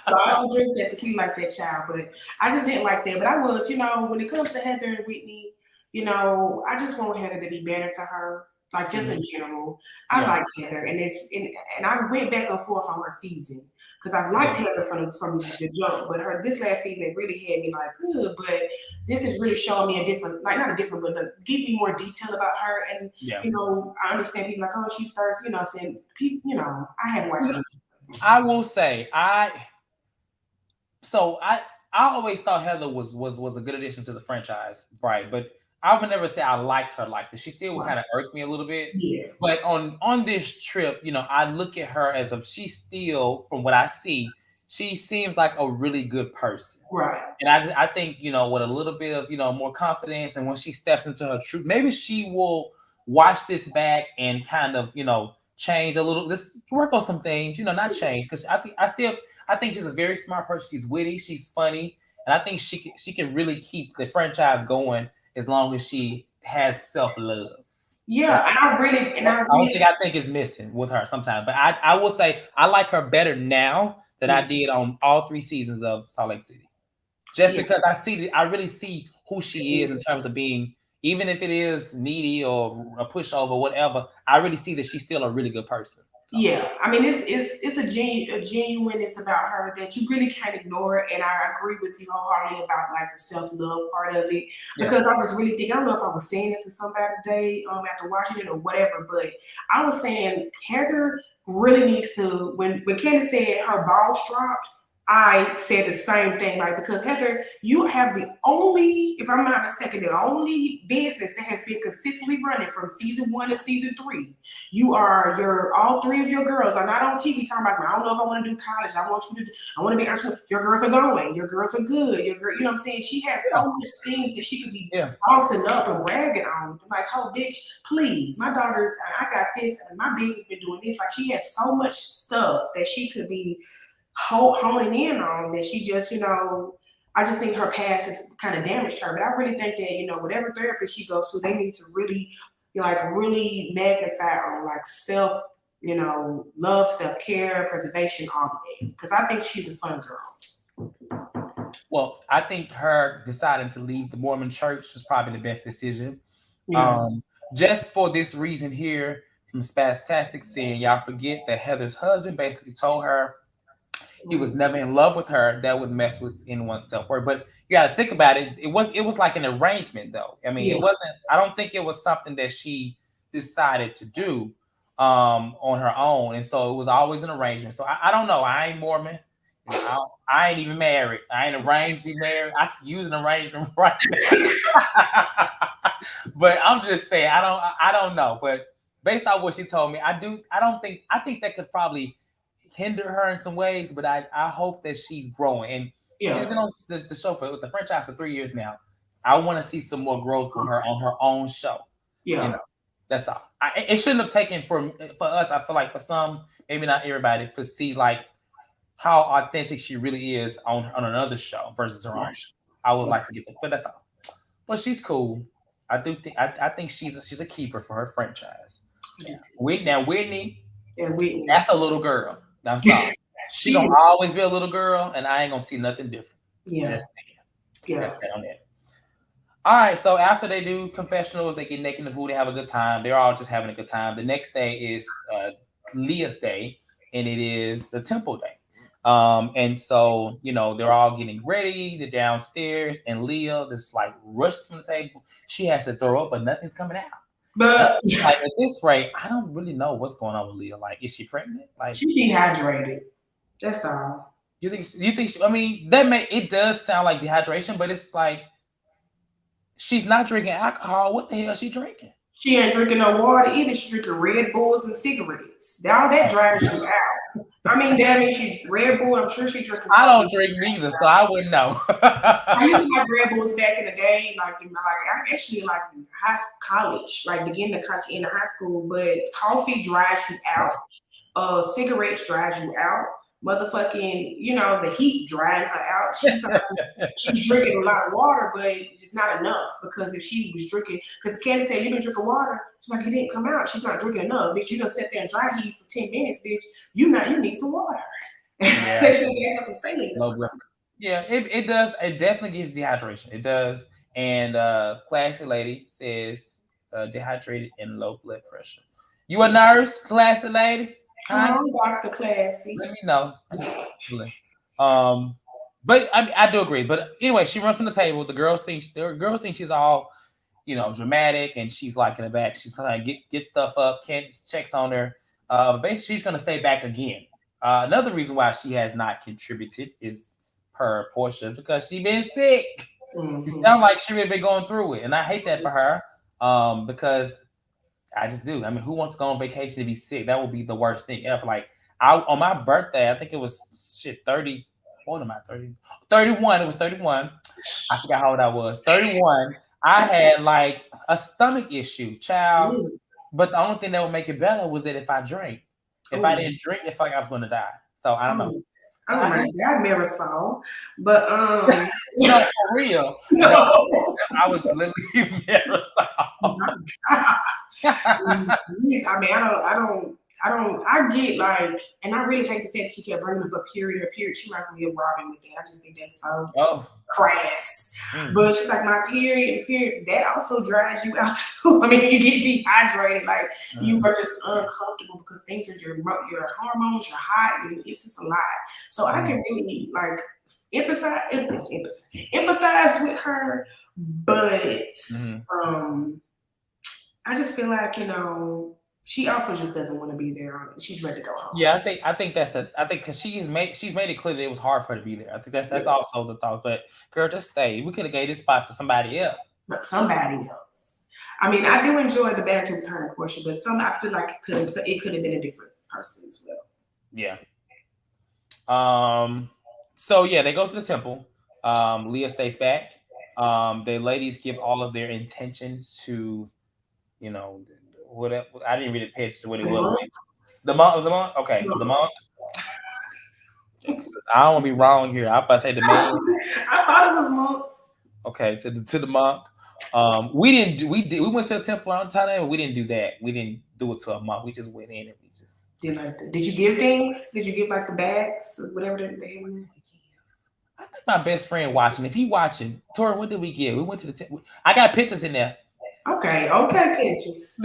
So I don't drink that tequila like that, child, but I just didn't like that. But I was, you know, when it comes to Heather and Whitney, you know, I just want Heather to be better to her, like just in general. I like Heather, and I went back and forth on her season because I've liked Heather from the jump, but this last season really had me like good. But this is really showing me a different, like not a different, but give me more detail about her. And you know, I understand people like, oh, she's first, you know, saying people, you know, I have white. I will say I always thought Heather was a good addition to the franchise, right? But I would never say I liked her like this. She still would kind of irk me a little bit. Yeah. But on this trip, you know, I look at her as if she still, from what I see, she seems like a really good person. Right. And I think, you know, with a little bit of, you know, more confidence, and when she steps into her truth, maybe she will watch this back and kind of, you know, change a little. Let's work on some things, you know, not change, because I think she's a very smart person. She's witty, she's funny, and I think she can really keep the franchise going as long as she has self-love. Yeah, I think is missing with her sometimes. But I will say I like her better now than I did on all 3 seasons of Salt Lake City. Just because I really see who she is in terms of being, even if it is needy or a pushover, whatever, I really see that she's still a really good person. Yeah, I mean, it's a genuineness about her that you really can't ignore, and I agree with you wholeheartedly about like the self-love part of it, because I was really thinking, I don't know if I was saying it to somebody today after watching it or whatever, but I was saying Heather really needs to, when Candiace said her balls dropped, I said the same thing, like, because Heather, you have the only, if I'm not mistaken, the only business that has been consistently running from season 1 to season 3. All 3 of your girls are not on TV talking about, I don't know if I want to do college. I want to be honest. Your girls are going. Your girls are good. You know what I'm saying? She has so much things that she could be bossing up and bragging on. Like, oh, bitch, please, my daughters, I got this, and my business been doing this. Like, she has so much stuff that she could be honing in on that she just, you know, I just think her past has kind of damaged her. But I really think that, you know, whatever therapist she goes to, they need to really, you know, like really magnify on like self, you know, love, self-care, preservation, all of that. Because I think she's a fun girl. Well, I think her deciding to leave the Mormon church was probably the best decision. Just for this reason here from Spastastic saying, y'all forget that Heather's husband basically told her he was never in love with her. That would mess with anyone's self-worth. But you got to think about it. It was like an arrangement, though. I mean, it wasn't. I don't think it was something that she decided to do on her own, and so it was always an arrangement. So I don't know. I ain't Mormon. I ain't even married. I ain't arranged to be married. I could use an arrangement right now. But I'm just saying. I don't know. But based on what she told me, I think that could probably hinder her in some ways, but I hope that she's growing. And she's been on the show with the franchise for 3 years now. I want to see some more growth from her on her own show. You know, that's all. It shouldn't have taken for us. I feel like for some, maybe not everybody, to see like how authentic she really is on another show versus her own show. I would like to get that, but that's all. But she's cool. I do think I think she's a keeper for her franchise. Whitney, that's a little girl. I'm sorry. She's gonna always be a little girl, and I ain't gonna see nothing different. Just saying. That's that on that. All right, so after they do confessionals, they get naked in the pool, they have a good time. They're all just having a good time. The next day is Leah's day, and it is the temple day. And so, you know, they're all getting ready. They're downstairs, and Leah just like rushes from the table. She has to throw up, but nothing's coming out. But like at this rate, I don't really know what's going on with Leah. Like, is she pregnant? Like, she's dehydrated. That's all. I mean, it does sound like dehydration, but it's like she's not drinking alcohol. What the hell is she drinking? She ain't drinking no water either. She's drinking Red Bulls and cigarettes. All that dries you out. I mean, that means she's Red Bull. I'm sure she's drinking I coffee. don't drink neither, so I wouldn't know. I used to like Red Bulls back in the day, I actually like in college, like beginning of college in high school. But coffee dries you out. Cigarettes dries you out. Motherfucking, the heat drying her out. She's drinking a lot of water, but it's not enough because if she was drinking, because Candiace said you've been drinking water, she's like it didn't come out. She's not drinking enough, bitch. You gonna sit there and dry heat for 10 minutes, bitch. You need some water. Yeah. They should have some saline. Yeah, it does. It definitely gives dehydration. It does. And classy lady says dehydrated and low blood pressure. You a nurse, classy lady? Come on, Dr. Classy. Let me know. But I do agree. But anyway, she runs from the table. The girls think she's all, dramatic, and she's like in the back. She's gonna get stuff up. Candiace checks on her. Basically, she's gonna stay back again. Another reason why she has not contributed is per Porsha because she been sick. Mm-hmm. It sounds like she really been going through it, and I hate that for her. Because I just do. I mean, who wants to go on vacation to be sick? That would be the worst thing ever. Like on my birthday, I think it was 30. What am I? 30? 31. It was 31. I forgot how old I was. 31. I had like a stomach issue, child. Ooh. But the only thing that would make it better was that if I drank. If I didn't drink, it felt like I was going to die. So I don't know. Oh my God, Marysol. But no, for real. No. I was literally Marysol. Oh my God. I mean, I get like, and I really hate the fact that she kept bringing up a period. She reminds me of Robin with that. I just think that's so crass. But she's like, my period, that also dries you out too. I mean, you get dehydrated, like you are just uncomfortable because things are your hormones, you're hot, it's just a lot. So I can really like empathize with her, but I just feel like, she also just doesn't want to be there. She's ready to go home. Yeah, I think because she's made it clear that it was hard for her to be there. I think that's also the thought. But girl, just stay. We could have gave this spot to somebody else. Somebody else. I mean, I do enjoy the banter with her and Porsha, but I feel like it could have been a different person as well. Yeah. So yeah, they go to the temple. Leah stays back. The ladies give all of their intentions to, whatever. I didn't read the pitch to what it was. The monk was the monk? Okay, the monk. I don't want to be wrong here. I'm about to say the man. I thought it was monks. Okay, to the monk. We went to the temple on time, and we didn't do that. We didn't do it to a monk. We just went in and we just did like that. Did you give things? Did you give like the bags or whatever they had? I think my best friend watching. If he watching, Tori, what did we give? We went to the temple. I got pictures in there. Okay, pictures.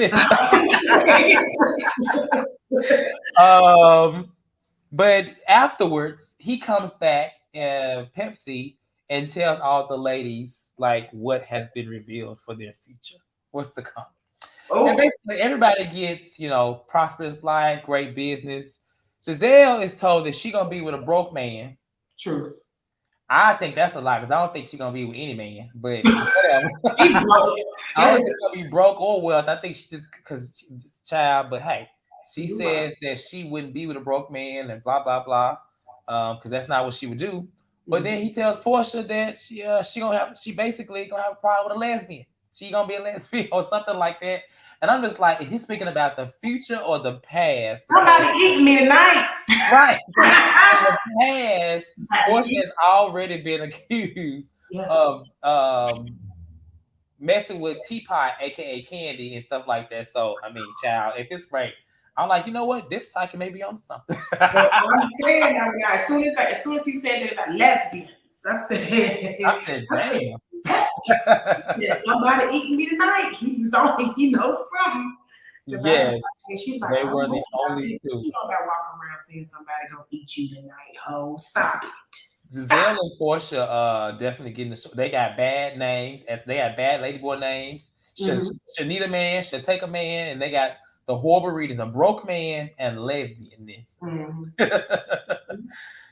But afterwards, he comes back, Pepsi, and tells all the ladies like what has been revealed for their future, what's to come. Oh. And basically, everybody gets prosperous life, great business. Gizelle is told that she's gonna be with a broke man. True. I think that's a lie because I don't think she's gonna be with any man. But whatever. I don't think she's gonna be broke or wealth. I think she's just because she's a child. But hey, she says that she wouldn't be with a broke man and blah blah blah, because that's not what she would do. But then he tells Porsha that she basically gonna have a problem with a lesbian. She gonna be a lesbian or something like that. And I'm just like, is he speaking about the future or the past? Somebody eating me tonight. Right. In the past, Porsha has already been accused of messing with Teapot, aka Candy, and stuff like that. So I mean, child, if it's right, I'm like, you know what? This cycle may be on something. I'm saying, as soon as he said that about lesbians, I said, damn. Yeah, somebody eating me tonight. He knows something. Yes, she was like, they were the only two. You know about walking around seeing somebody go eat you tonight, ho. Stop it. Gizelle and Porsha definitely getting the show. They got bad names. They got bad ladyboy names. Should need a man, should take a man, and they got the horrible readings: a broke man and lesbianness. Mm-hmm.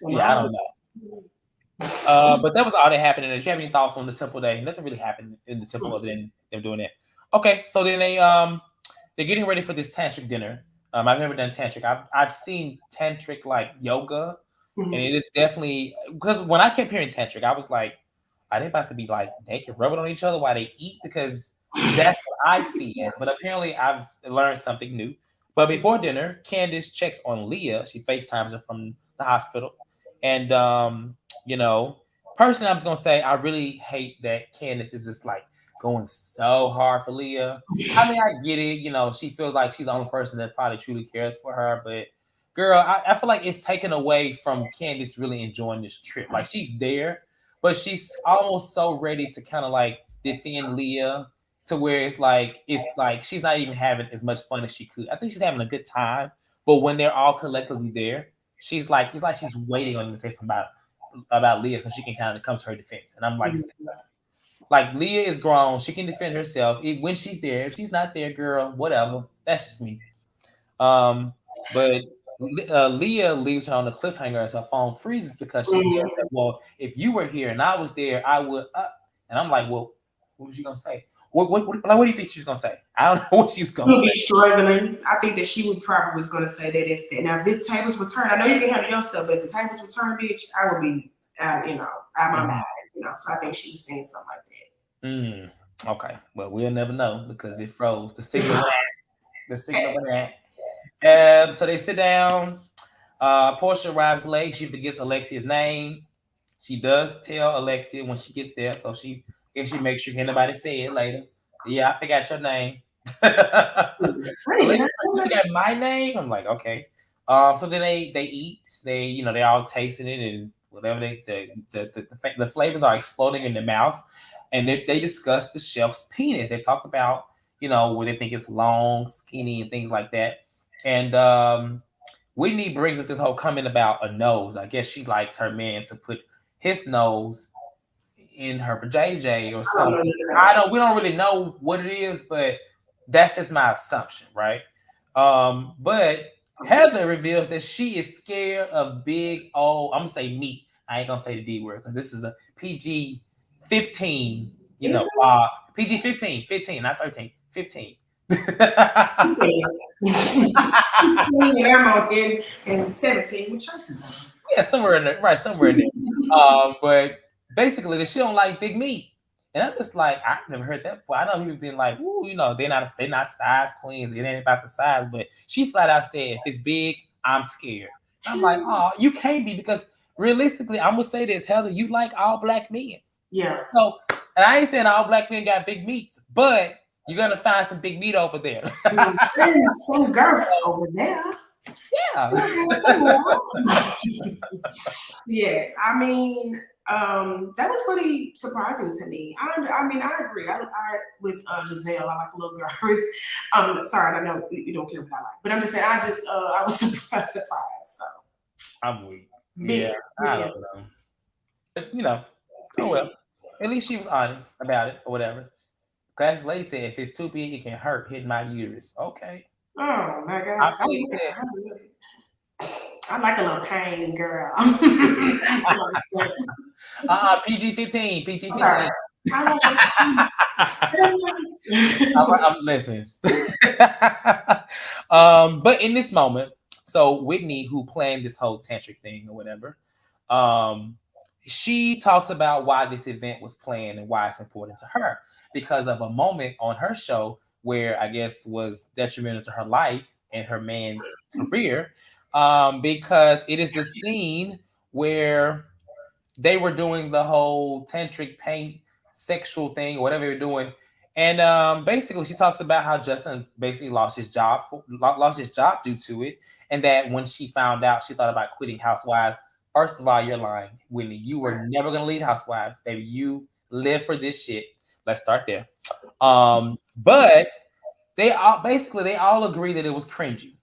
Yeah, I don't know. But that was all that happened. And do you have any thoughts on the temple day? Nothing really happened in the temple other than them doing that. Okay, so then they're getting ready for this tantric dinner. I've never done tantric. I've seen tantric like yoga, and it is definitely because when I kept hearing tantric, I was like, are they about to be like naked, rubbing on each other while they eat? Because that's what I see as. But apparently, I've learned something new. But before dinner, Candiace checks on Leah. She FaceTimes her from the hospital, and you know, personally, I'm just gonna say I really hate that Candiace is just like going so hard for Leah. I mean, I get it. You know, she feels like she's the only person that probably truly cares for her. But girl, I feel like it's taken away from Candiace really enjoying this trip. Like she's there, but she's almost so ready to kind of like defend Leah to where it's like she's not even having as much fun as she could. I think she's having a good time, but when they're all collectively there, she's like it's like she's waiting on them to say something about Leah so she can kind of come to her defense. And I'm like Leah is grown, she can defend herself when she's there. If she's not there, girl, whatever. That's just me. But Leah leaves her on the cliffhanger as her phone freezes because she says that, well, if you were here and I was there, I would. And I'm like, well, what was she gonna say? What do you think she was gonna say? I don't know what she was gonna say. Be struggling. I think that she would probably was going to say that if now if the tables were turned, I know you can handle yourself, but if the tables were turned, bitch, I would be, out my mind. So I think she was saying something like that. Okay, well, we'll never know because it froze. The signal went. So they sit down. Porsha arrives late. She forgets Alexia's name. She does tell Alexia when she gets there, so she makes sure nobody say it later. Yeah, I forgot your name. Alexia, you forgot my name. I'm like, okay. So then they eat. They all tasting it and whatever the flavors are exploding in their mouth, and they discuss the chef's penis. They talk about where they think it's long, skinny, and things like that. And Whitney brings up this whole comment about a nose. I guess she likes her man to put his nose in her JJ or something. We don't really know what it is, but that's just my assumption, right? But Heather reveals that she is scared of big old, I'm gonna say meat. I ain't gonna say the D word because this is a PG 15, PG 15, not 13, 15. And 17 with choices on. Yeah, somewhere in there, right, somewhere in there. But basically, she don't like big meat, and I'm just like, I've never heard that before. I know people been like, "Ooh, they're not size queens. It ain't about the size." But she flat out said, "If it's big, I'm scared." I'm like, "Oh, you can't be because realistically, I'm gonna say this, Heather, you like all black men." Yeah. So, and I ain't saying all black men got big meats, but you're gonna find some big meat over there. Some girls over there. Yeah. Yes, I mean, that was pretty surprising to me. I mean, I agree. I with Gizelle, I like little girls. Sorry, I know you don't care what I like, but I'm just saying, I was surprised. So I'm weak. Yeah, I don't know. But oh well. At least she was honest about it or whatever. Class lady said, if it's too big, it can hurt hitting my uterus. Okay. Oh my I gosh. believe that. I like a little pain, girl. PG-15. PG-15. Sorry. Listen. But in this moment, so Whitney, who planned this whole tantric thing or whatever, she talks about why this event was planned and why it's important to her because of a moment on her show where I guess was detrimental to her life and her man's career, because it is the scene where they were doing the whole tantric paint sexual thing or whatever they were doing. And basically, she talks about how Justin basically lost his job due to it, and that when she found out, she thought about quitting Housewives. First of all, you're lying, Whitney. You were never gonna leave Housewives, baby. You live for this shit. Let's start there. But they all agree that it was cringy.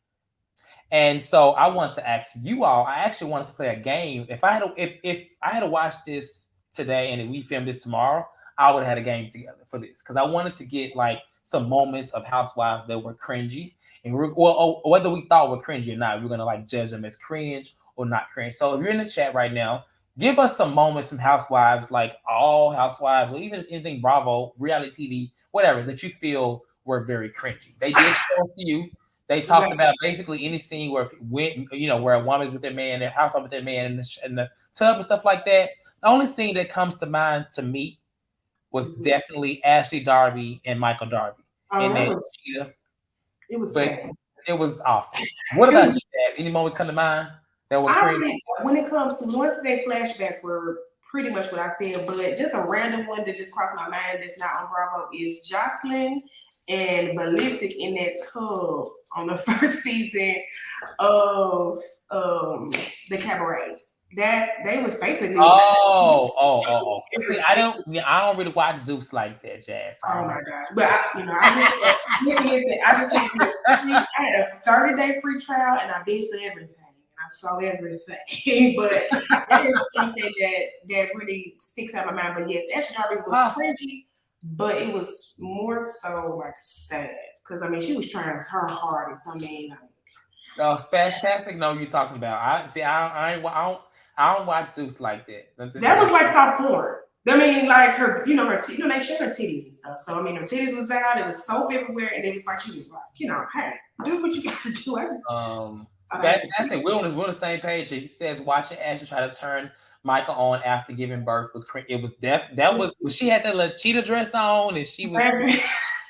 And so I want to ask you all. I actually wanted to play a game. If I had to watch this today and if we filmed this tomorrow, I would have had a game together for this because I wanted to get like some moments of Housewives that were cringy and whether we thought were cringy or not, we're gonna like judge them as cringe or not cringe. So if you're in the chat right now, Give us some moments from Housewives, like all Housewives, or even just anything Bravo, reality TV, whatever, that you feel were very cringy. They did show a few. They talked about basically any scene where where a woman's with their man, their housewife with their man in the tub and stuff like that. The only scene that comes to mind to me was definitely Ashley Darby and Michael Darby Oh, in that that was cheetah, it was but sad. it was awful. What It about you, was, Dad? Any moments come to mind that were I cringe? really, when it comes to once they flashback were pretty much what I said, but just a random one that just crossed my mind that's not on Bravo is Jocelyn and Ballistic in that tub on the first season of the Cabaret. That they was basically Oh. See, different. I don't really watch Zeus like that, Jazz. Oh my gosh! But I just said, listen. I just had I had a 30-day free trial, and I binged everything, and I saw everything. But that is something that really sticks out in my mind. But yes, Ashley Darby was cringy, but it was more so like sad because I mean she was trying her hardest. I mean, Oh, Fantastic. Know what you're talking about. I don't watch Zeus like that. that was like soft porn. I mean, like her, they showed her titties and stuff. So I mean, her titties was out. It was soap everywhere, and it was like she was like, hey, do what you got to do. I just, Fantastic. We're on the same page. She says watching Ashley try to turn Michael on after giving birth was cringe. It was that was when she had that little cheetah dress on, and she was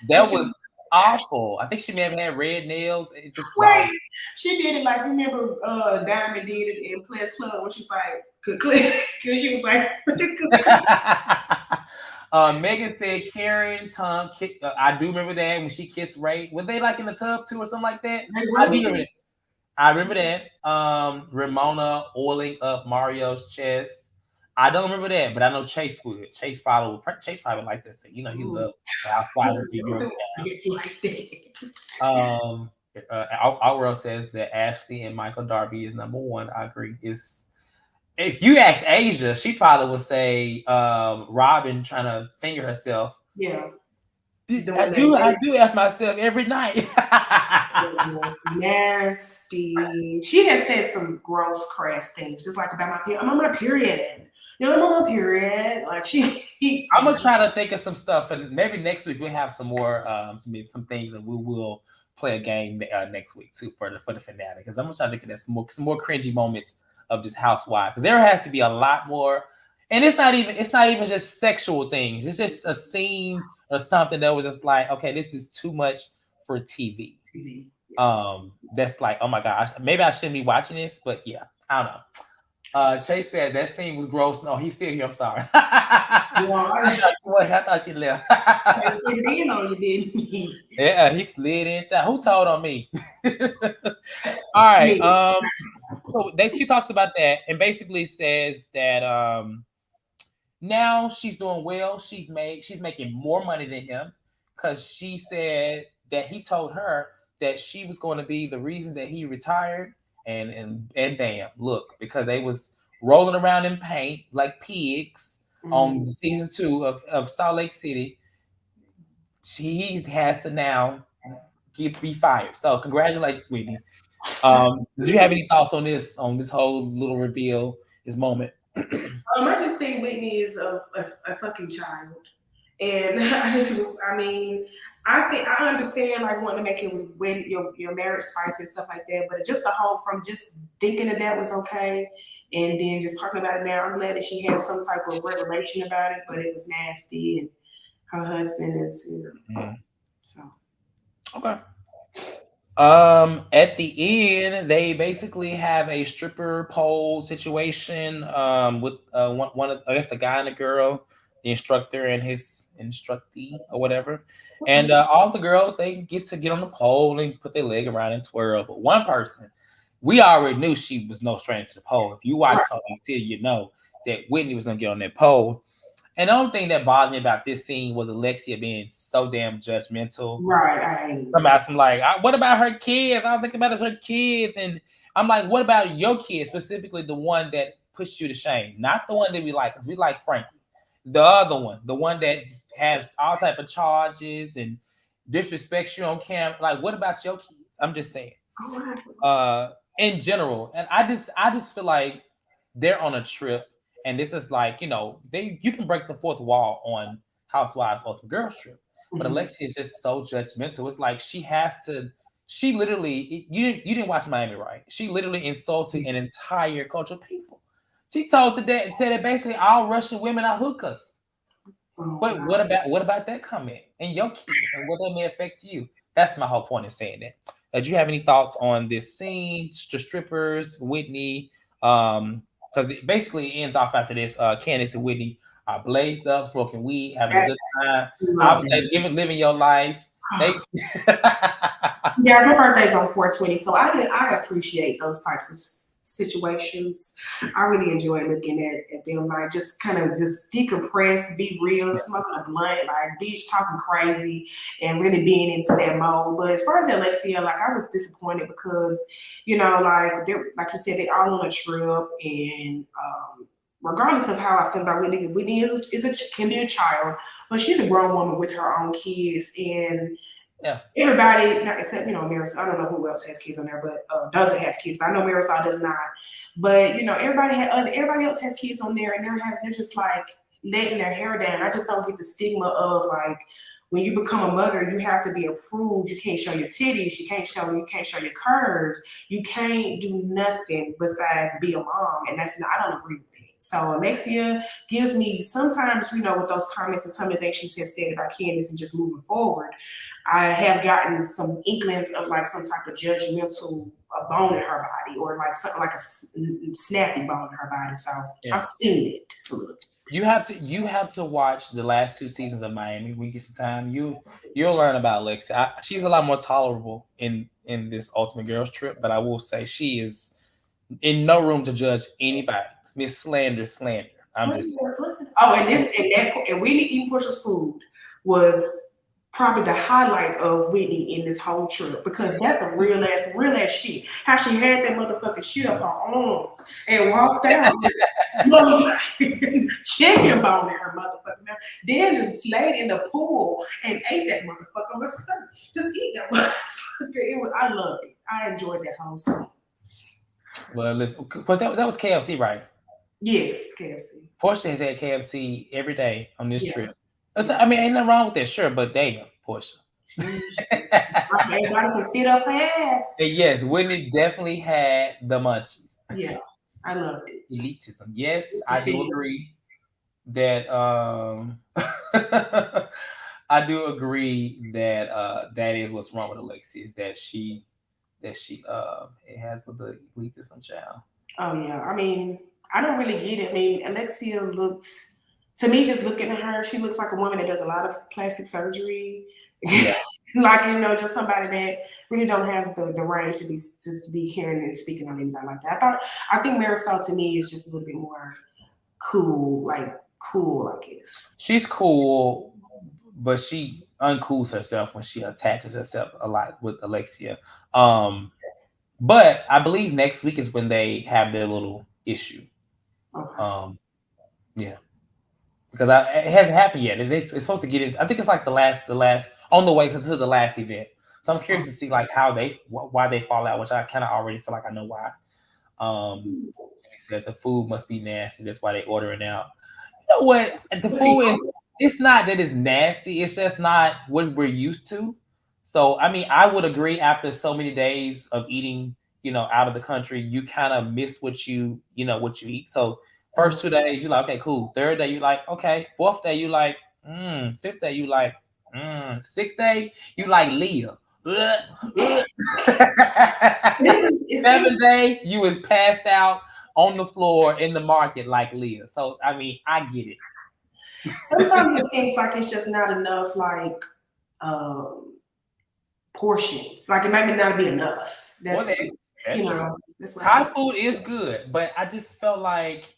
that was awful. I think she may have had red nails. It just wait, she did it like remember Diamond did it in Players Club when she was like click because she was like. Megan said Karen tongue kick. I do remember that when she kissed Ray. Were they like in the tub too or something like that? I do remember that. I remember that. Ramona oiling up Mario's chest. I don't remember that, but I know Chase would. Chase probably like this. You know, he loved Housewives of New York. Our world says that Ashley and Michael Darby is number one. I agree. If you ask Asia, she probably would say Robin trying to finger herself. Yeah. I do ask myself every night. It was nasty. She has said some gross, crass things, just like about my period. I'm on my period. I'm on my period. Like she keeps. I'm gonna try to think of some stuff, and maybe next week we'll have some more, some things, and we will play a game next week too for the finale. Because I'm gonna try to think of some more cringy moments of just Housewives. Because there has to be a lot more, and it's not even just sexual things. It's just a scene or something that was just like, okay, this is too much for TV. That's like, oh my gosh, maybe I shouldn't be watching this, but yeah, I don't know. Chase said that scene was gross. No, he's still here. I'm sorry. I thought she left. Slid in on you, didn't he? Yeah, he slid in. Who told on me? All right. So she talks about that and basically says that now she's doing well. She's making more money than him because she said that he told her that she was going to be the reason that he retired. And damn, look, because they was rolling around in paint like pigs on season 2 of Salt Lake City. He has to now be fired. So congratulations, Whitney. Did you have any thoughts on this whole little reveal, this moment? I just think Whitney is a fucking child. And I think I understand like wanting to make it with your marriage spice and stuff like that, but just the whole from just thinking that was okay and then just talking about it now, I'm glad that she had some type of revelation about it, but it was nasty and her husband is, so. Okay. At the end, they basically have a stripper pole situation with one of, I guess, a guy and a girl, the instructor and his instructee or whatever. And all the girls, they get on the pole and put their leg around and twirl. But one person, we already knew she was no stranger to the pole. If you watch something, you know that Whitney was gonna get on that pole. And the only thing that bothered me about this scene was Alexia being so damn judgmental. Right. I'm like, what about her kids? I was thinking about her kids. And I'm like, what about your kids, specifically the one that pushed you to shame? Not the one that we like, because we like Frankie. The other one, the one that has all type of charges and disrespects you on camera. Like, what about your kids? I'm just saying. In general. And I just feel like they're on a trip. And this is like, you can break the fourth wall on Housewives Ultimate Girls Trip. But Mhm. Alexia is just so judgmental. It's like she has to. She literally, you didn't watch Miami, right? She literally insulted an entire culture of people. She told that basically all Russian women are hookers. Oh But God. what about that comment and your kids and what that may affect you? That's my whole point in saying that. Do you have any thoughts on this scene, the strippers, Whitney? Because basically it ends off after this. Candiace and Whitney are blazed up, smoking weed, having a good That's time. I love would say, that. living your life. They, Yeah, her birthday's on 420, so I appreciate those types of situations. I really enjoy looking at them, like just kind of just decompress, be real, yeah, smoking a blunt, like beach talking crazy, and really being into that mode. But as far as Alexia, like I was disappointed because, like like you said, they all on a trip, and regardless of how I feel about Whitney, Whitney can be a child, but she's a grown woman with her own kids, and yeah, everybody, not except Marysol. I don't know who else has kids on there, but doesn't have kids. But I know Marysol does not. But everybody else has kids on there, and they're just like letting their hair down. I just don't get the stigma of like when you become a mother, you have to be approved. You can't show your titties. You can't show your curves. You can't do nothing besides be a mom, and that's not. I don't agree with that. So Alexia gives me sometimes, with those comments and some of the things she said about Candiace and just moving forward. I have gotten some inklings of like some type of judgmental bone in her body or like something like a snappy bone in her body. So yeah. I've seen it. You have to watch the last two seasons of Miami when you get some time. You'll learn about Lexi. She's a lot more tolerable in this Ultimate Girls Trip, but I will say she is in no room to judge anybody. Miss Slander. I'm just Oh, and Whitney eating Portia's food was probably the highlight of Whitney in this whole trip because that's a real ass shit. How she had that motherfucking shit up her arms and walked out with motherfucking chicken bone in her motherfucking mouth. Then just laid in the pool and ate that motherfucker with stuff. Just eat that motherfucker. I loved it. I enjoyed that whole scene. well, listen, because that was KFC, right? Yes, KFC. Portia has had KFC every day on this Yeah. trip. I mean, ain't nothing wrong with that, sure, but damn, Portia. Sheesh. Everybody can fit up her ass. And yes, Whitney definitely had the munchies. Yeah, I loved it. Elitism. Yes, I do agree that I do agree that that is what's wrong with Alexia is that she it has the elitism child. Oh yeah, I mean, I don't really get it. I mean, Alexia looks to me just looking at her, she looks like a woman that does a lot of plastic surgery. Yeah. Like just somebody that really don't have the range to be caring and speaking on anybody like that. I think Marysol to me is just a little bit more cool, like cool, I guess. She's cool, but she uncools herself when she attaches herself a lot with Alexia. Um, but I believe next week is when they have their little issue. Okay. Um, yeah, because it hasn't happened yet. It's supposed to get it. I think it's like the last on the way to the last event. So I'm curious to see like why they fall out, which I kind of already feel like I know why. They said the food must be nasty. That's why they ordering out. You know what? The food is. It's not that it's nasty. It's just not what we're used to. So I mean, I would agree. After so many days of eating, out of the country, you kind of miss what you eat. So first 2 days, you're like, okay, cool. Third day, you like, okay. Fourth day, you like, fifth day, you like, sixth day, you like Leah. It Seventh seems day, you was passed out on the floor in the market like Leah. So I mean, I get it. sometimes it seems like it's just not enough like um portions. Like it might not be enough. Well, That's that's true. that's what Thai I food is good, but I just felt like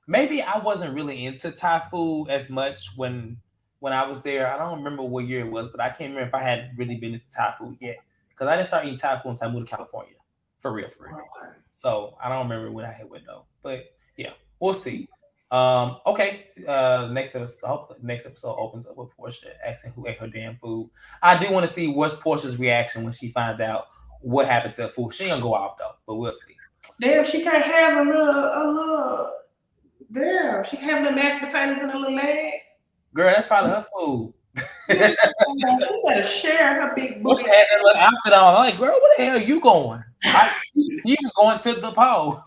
maybe I wasn't really into Thai food as much when I was there. I don't remember what year it was, but I can't remember if I had really been into Thai food yet because I didn't start eating Thai food until I moved to California, for real, for real. okay. So I don't remember when I had went though, but yeah, we'll see. Okay. Next episode opens up with Portia asking who ate her damn food. I do want to see what's Portia's reaction when she finds out what happened to her food. She ain't gonna go off though, but we'll see. Damn, she can't have a little Damn, she having the mashed potatoes in her little leg. Girl, that's probably her food. Yeah, she better share her big Well, booty. she had that little outfit on. I'm like, girl, where the hell are you going? She was going to the pole.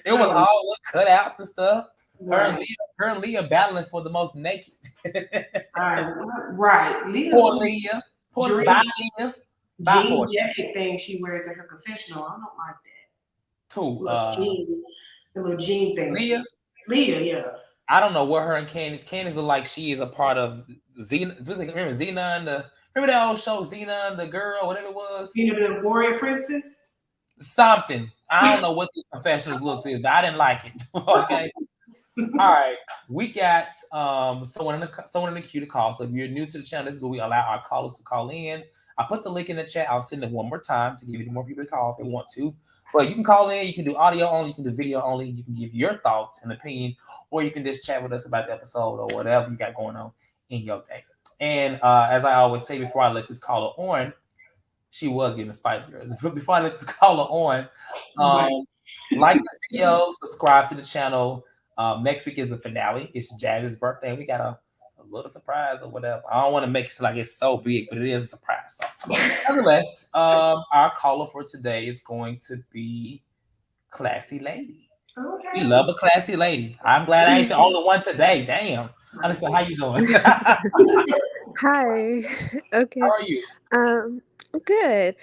It was all little cutouts and stuff. Right. Her and Leah battling for the most naked. Right. Poor Leah's Leah. Poor dream bye Leah. Bye jean Porsha. jacket thing she wears in her confessional. I don't like that. Who? The little jean thing. Leah? Leah, yeah. I don't know what her and Candiace look like. She is a part of Xena. Remember Xena and remember that old show Xena and the girl, whatever it was? Xena the Warrior Princess? Something. I don't know what the confessionals looks is, but I didn't like it. Okay. All right. We got someone in the queue to call. So if you're new to the channel, this is where we allow our callers to call in. I put the link in the chat. I'll send it one more time to give you more people to call if they want to. But you can call in, you can do audio only, you can do video only, you can give your thoughts and opinions, or you can just chat with us about the episode or whatever you got going on in your day. And as I always say before I let this caller on, she was getting the Spice Girls. Before I let this caller on, like the video, subscribe to the channel. Next week is the finale. It's Jazz's birthday. We got a little surprise or whatever. I don't want to make it like it's so big, but it is a surprise. So, nevertheless, our caller for today is going to be Classy Lady. Okay. We love a classy lady. I'm glad I ain't the only one today. Damn. Honestly, how you doing? Hi. Okay. How are you? Good.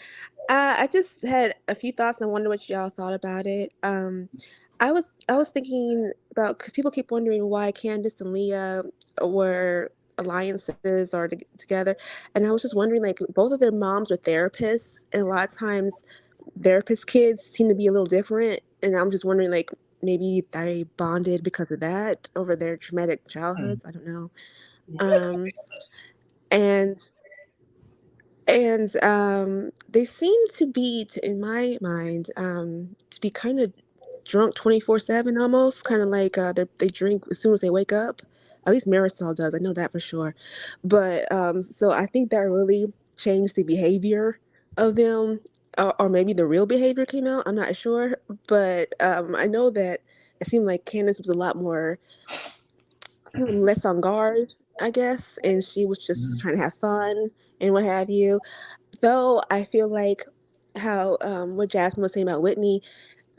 I just had a few thoughts and wonder what y'all thought about it. I was thinking about because people keep wondering why Candiace and Leah were alliances or together, and I was just wondering like both of their moms are therapists, and a lot of times therapist kids seem to be a little different, and I'm just wondering like maybe they bonded because of that over their traumatic childhoods. I don't know. Um, and they seem to be in my mind to be kind of drunk 24/7 almost, kind of like they drink as soon as they wake up. At least Marysol does, I know that for sure. But so I think that really changed the behavior of them, or maybe the real behavior came out, I'm not sure. But I know that it seemed like Candace was a lot more less on guard, I guess, and she was just trying to have fun and what have you. Though I feel like how what Jasmine was saying about Whitney,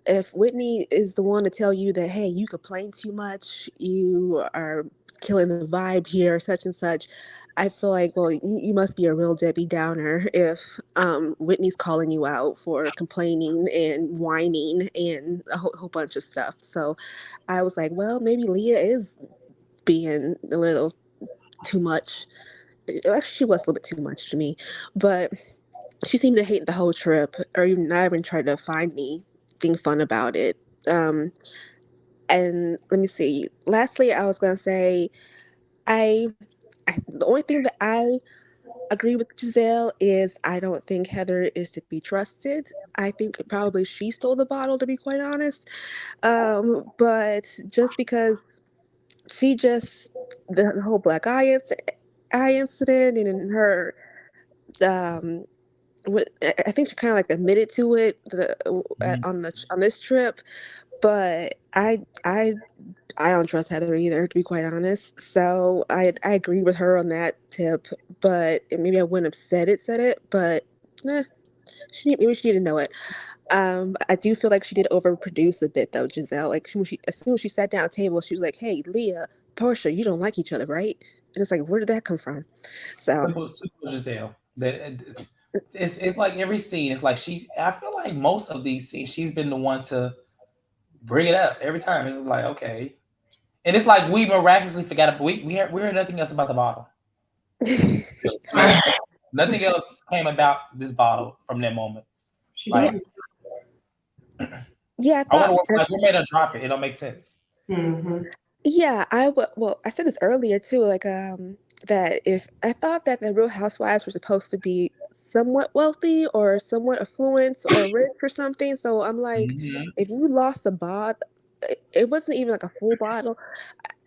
if Whitney is the one to tell you that, hey, you complain too much, you are killing the vibe here, such and such, I feel like, well, you must be a real Debbie Downer if Whitney's calling you out for complaining and whining and a whole bunch of stuff. So I was like, well, maybe Leah is being a little too much. Actually, she was a little bit too much to me, but she seemed to hate the whole trip, or even not even try to find anything fun about it. Um, and let me see. Lastly, I was gonna say the only thing that I agree with Gizelle is I don't think Heather is to be trusted. I think probably she stole the bottle, to be quite honest. But just because she just the whole eye incident and in her um I think she kind of like admitted to it on this trip, but I don't trust Heather either, to be quite honest. So I agree with her on that tip, but maybe I wouldn't have said it, but eh, maybe she didn't know it. I do feel like she did overproduce a bit though, Gizelle. Like as soon as she sat down at the table, she was like, "Hey, Leah, Porsha, you don't like each other, right?" And it's like, where did that come from? So Simple Giselle. It's like every scene. It's like I feel like most of these scenes, she's been the one to bring it up every time. It's just like okay, and it's like we miraculously forgot. We heard nothing else about the bottle. Nothing else came about this bottle from that moment. Like, yeah, I wonder what made her drop it. It don't make sense. Mm-hmm. Yeah, well, I said this earlier too, like that if I thought that the Real Housewives were supposed to be somewhat wealthy or somewhat affluent or rich or something, so I'm like, Mm-hmm. if you lost a bottle, it wasn't even like a full bottle.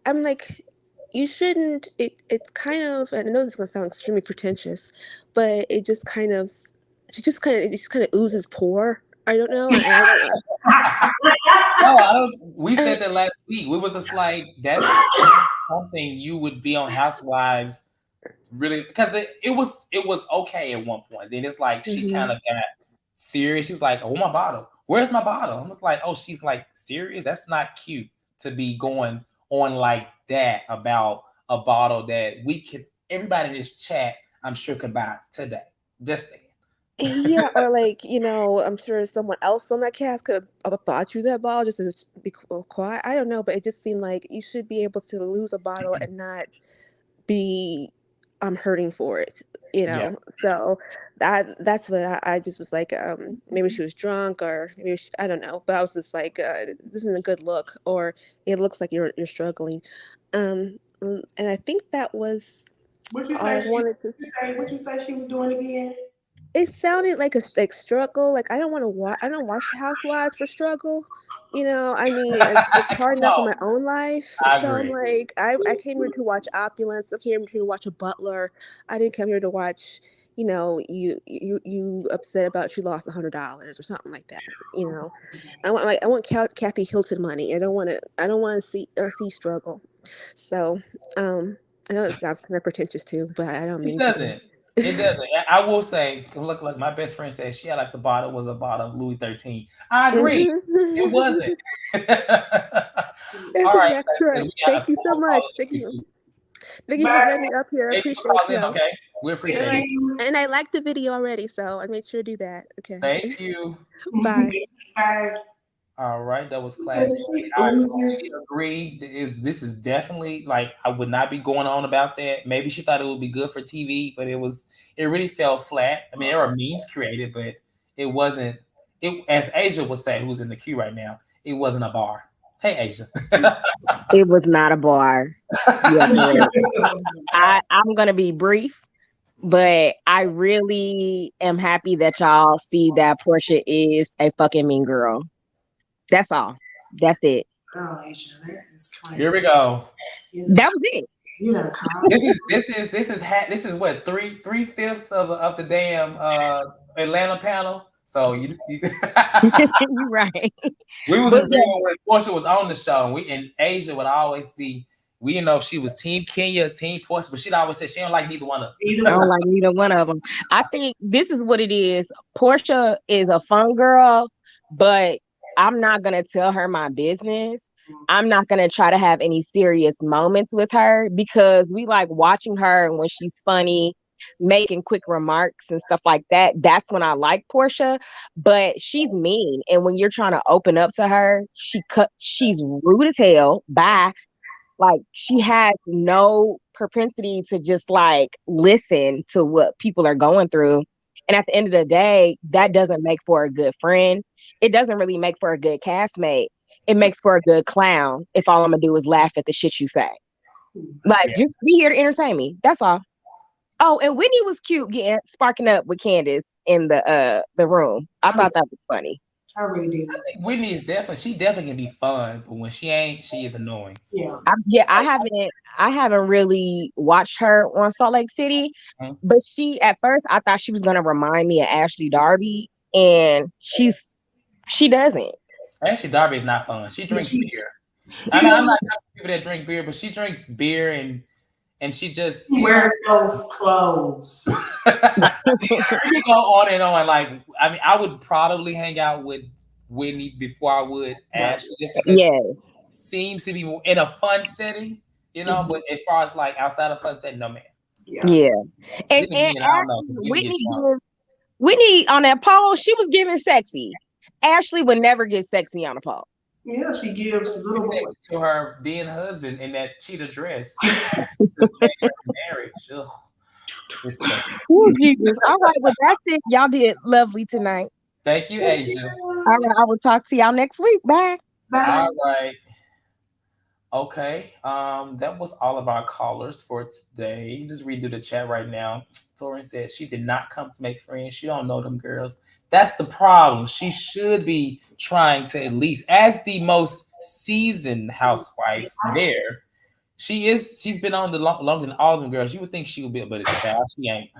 I'm like, you shouldn't. It's kind of, and I know this is gonna sound extremely pretentious, but it just kind of, it just kind of oozes poor. I don't know. I don't. No, I don't. We said that last week. We was just like, that's something you would be on Housewives, really, because it was okay at one point. Then it's like she kind of got serious. She was like, "Oh, my bottle. Where's my bottle?" I was like, "Oh, she's like serious. That's not cute to be going on like that about a bottle that we could everybody in this chat, I'm sure, could buy today." Just saying. Yeah, or like, I'm sure someone else on that cast could have bought you that bottle just to be quiet. I don't know, but it just seemed like you should be able to lose a bottle and not be hurting for it, Yeah. So that's what I just was like, maybe she was drunk or maybe I don't know, but I was just like, this isn't a good look, or it looks like you're struggling. And I think that was What you all I say? wanted to. What you say she was doing again? It sounded like a like struggle. Like I don't want to watch. I don't watch Housewives for struggle. I mean, it's hard Come enough in on. my own life. I So I'm agree. like, I came here to watch opulence. I came here to watch a butler. I didn't come here to watch. You upset about you lost $100 or something like that. I want Kathy Hilton money. I don't want to see struggle. So I know it sounds kind of pretentious too, but I don't It mean to be. doesn't. It doesn't. I will say, look, like my best friend said, she had like the bottle was a bottle of Louis 13. I agree. It Mhm. wasn't. That's All right, exactly Leslie, right. we got Thank a you so full much. caller to get to. Thank you for Bye. letting me up here. I Thank you for appreciate calling in, you. okay? We And appreciate I it. and I liked the video already, so I made sure to do that. Okay. Thank you. Bye. Bye. All right, that was class. I completely agree. This is definitely like I would not be going on about that. Maybe she thought it would be good for TV, but it really fell flat. I mean, there are memes created, but it wasn't. It as Asia would say, who's in the queue right now. It wasn't a bar. Hey, Asia. It was not a bar. Yeah, I'm gonna be brief, but I really am happy that y'all see that Portia is a fucking mean girl. That's all. That's it. Oh, Asia, that is crazy. Here we go. That was it. You know, call. This is what three-fifths of the damn Atlanta panel. So you just You're right. we was But yeah, reviewing when Porsche was on the show. And we in Asia would always be. We didn't know if she was Team Kenya, Team Porsche, but she'd always say she don't like neither one of them. I don't like neither one of them. I think this is what it is. Portia is a fun girl, but I'm not gonna tell her my business. I'm not gonna try to have any serious moments with her because we like watching her when she's funny, making quick remarks and stuff like that. That's when I like Portia, but she's mean. And when you're trying to open up to her, she's rude as hell. Bye. Like she has no propensity to just like listen to what people are going through. And at the end of the day, that doesn't make for a good friend. It doesn't really make for a good castmate. It makes for a good clown if all I'm gonna do is laugh at the shit you say. Like Yeah. just be here to entertain me. That's all. Oh, and Whitney was cute getting sparking up with Candiace in the room. I thought that was funny. I really did. I think Whitney is definitely can be fun, but when she ain't, she is annoying. Yeah. I haven't really watched her on Salt Lake City, Mhm. but she at first I thought she was gonna remind me of Ashley Darby, and she doesn't. Actually, Darby is not fun. She drinks She's- beer. I'm not people that drink beer, but she drinks beer and she just She wears those clothes. we could go on and on. Like, I mean, I would probably hang out with Whitney before I would Ashley, just because Yeah, she seems to be in a fun setting, But as far as like outside of fun setting, no man. Yeah. yeah. And Then again, I don't know. Whitney on that pole, she was giving sexy. Ashley would never get sexy on a pole. Yeah, she gives a little boy. To her being husband in that cheetah dress. Just marriage. Ugh. Oh, Jesus. All right, well, that's it. Y'all did lovely tonight. Thank you, Asia. All right, I will talk to y'all next week. Bye. Bye. All right. Okay. That was all of our callers for today. Just redo the chat right now. Torin said she did not come to make friends. She don't know them girls. That's the problem. She should be trying to at least, as the most seasoned housewife there, she's been on the longer than all of them girls. You would think she would be, but it's child, she ain't.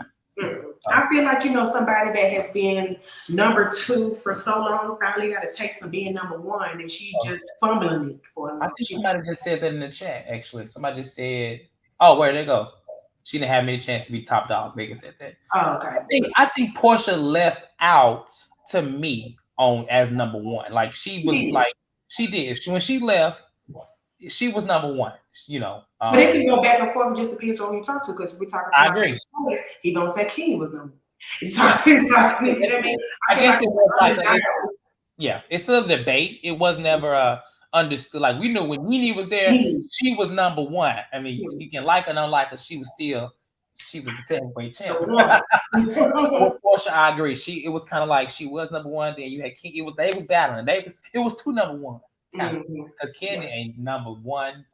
I feel like, somebody that has been number 2 for so long finally got to take some being number 1, and she just fumbling it for a I little. think somebody just said that in the chat, actually. Somebody just said, oh, where'd they go? She didn't have many chance to be top dog. Megan said that. Oh, okay. I think Porsha left out to me on as number 1. Like she was she did. When she left, she was number 1, but it can go back and forth. It just depends on who you talk to. Because if we're talking to I agree. he gonna say King was number 1. You know what I mean? I guess it was like it's still a debate. It was never understood. Like we knew when Nene was there, she was number 1. I mean, you can like her, don't like her, she was the 10-weight champ. With Porsha, I agree. It was kind of like she was number 1. Then you had King. They was battling. It was 2 number 1. Because Candy ain't number 1.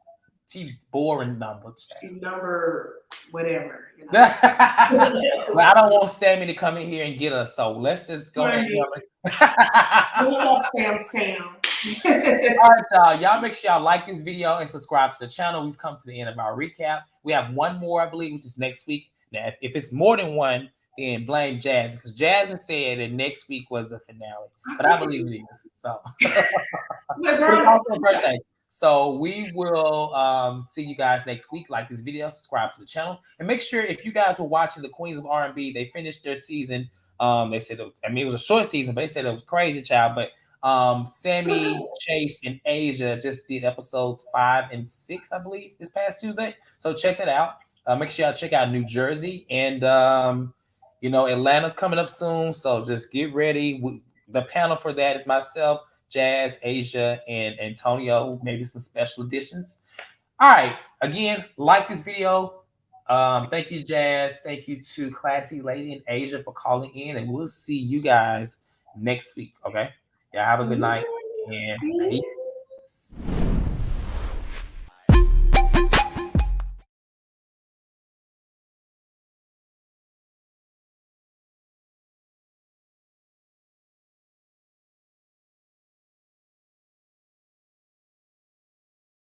She's boring number. She's number whatever. Well, I don't want Sammy to come in here and get us, so let's just go ahead. What's up, Sam? All right, y'all. Y'all make sure y'all like this video and subscribe to the channel. We've come to the end of our recap. We have one more, I believe, which is next week. Now, if it's more than one, then blame Jasmine, because Jasmine said that next week was the finale. But I believe it is. So it's also a birthday. So we will see you guys next week. Like this video, subscribe to the channel, and make sure if you guys were watching the Queens of R&B, they finished their season. They said it was a short season, but they said it was crazy, child. But Sammy, Chase, and Asia just did episodes 5 and 6, I believe, this past Tuesday. So check that out. Make sure y'all check out New Jersey, and Atlanta's coming up soon. So just get ready. The panel for that is myself, Jazz, Asia, and Antonio, maybe some special editions. All right. Again, like this video. Thank you, Jazz. Thank you to Classy Lady and Asia for calling in, and we'll see you guys next week. Okay. Y'all have a good night and peace.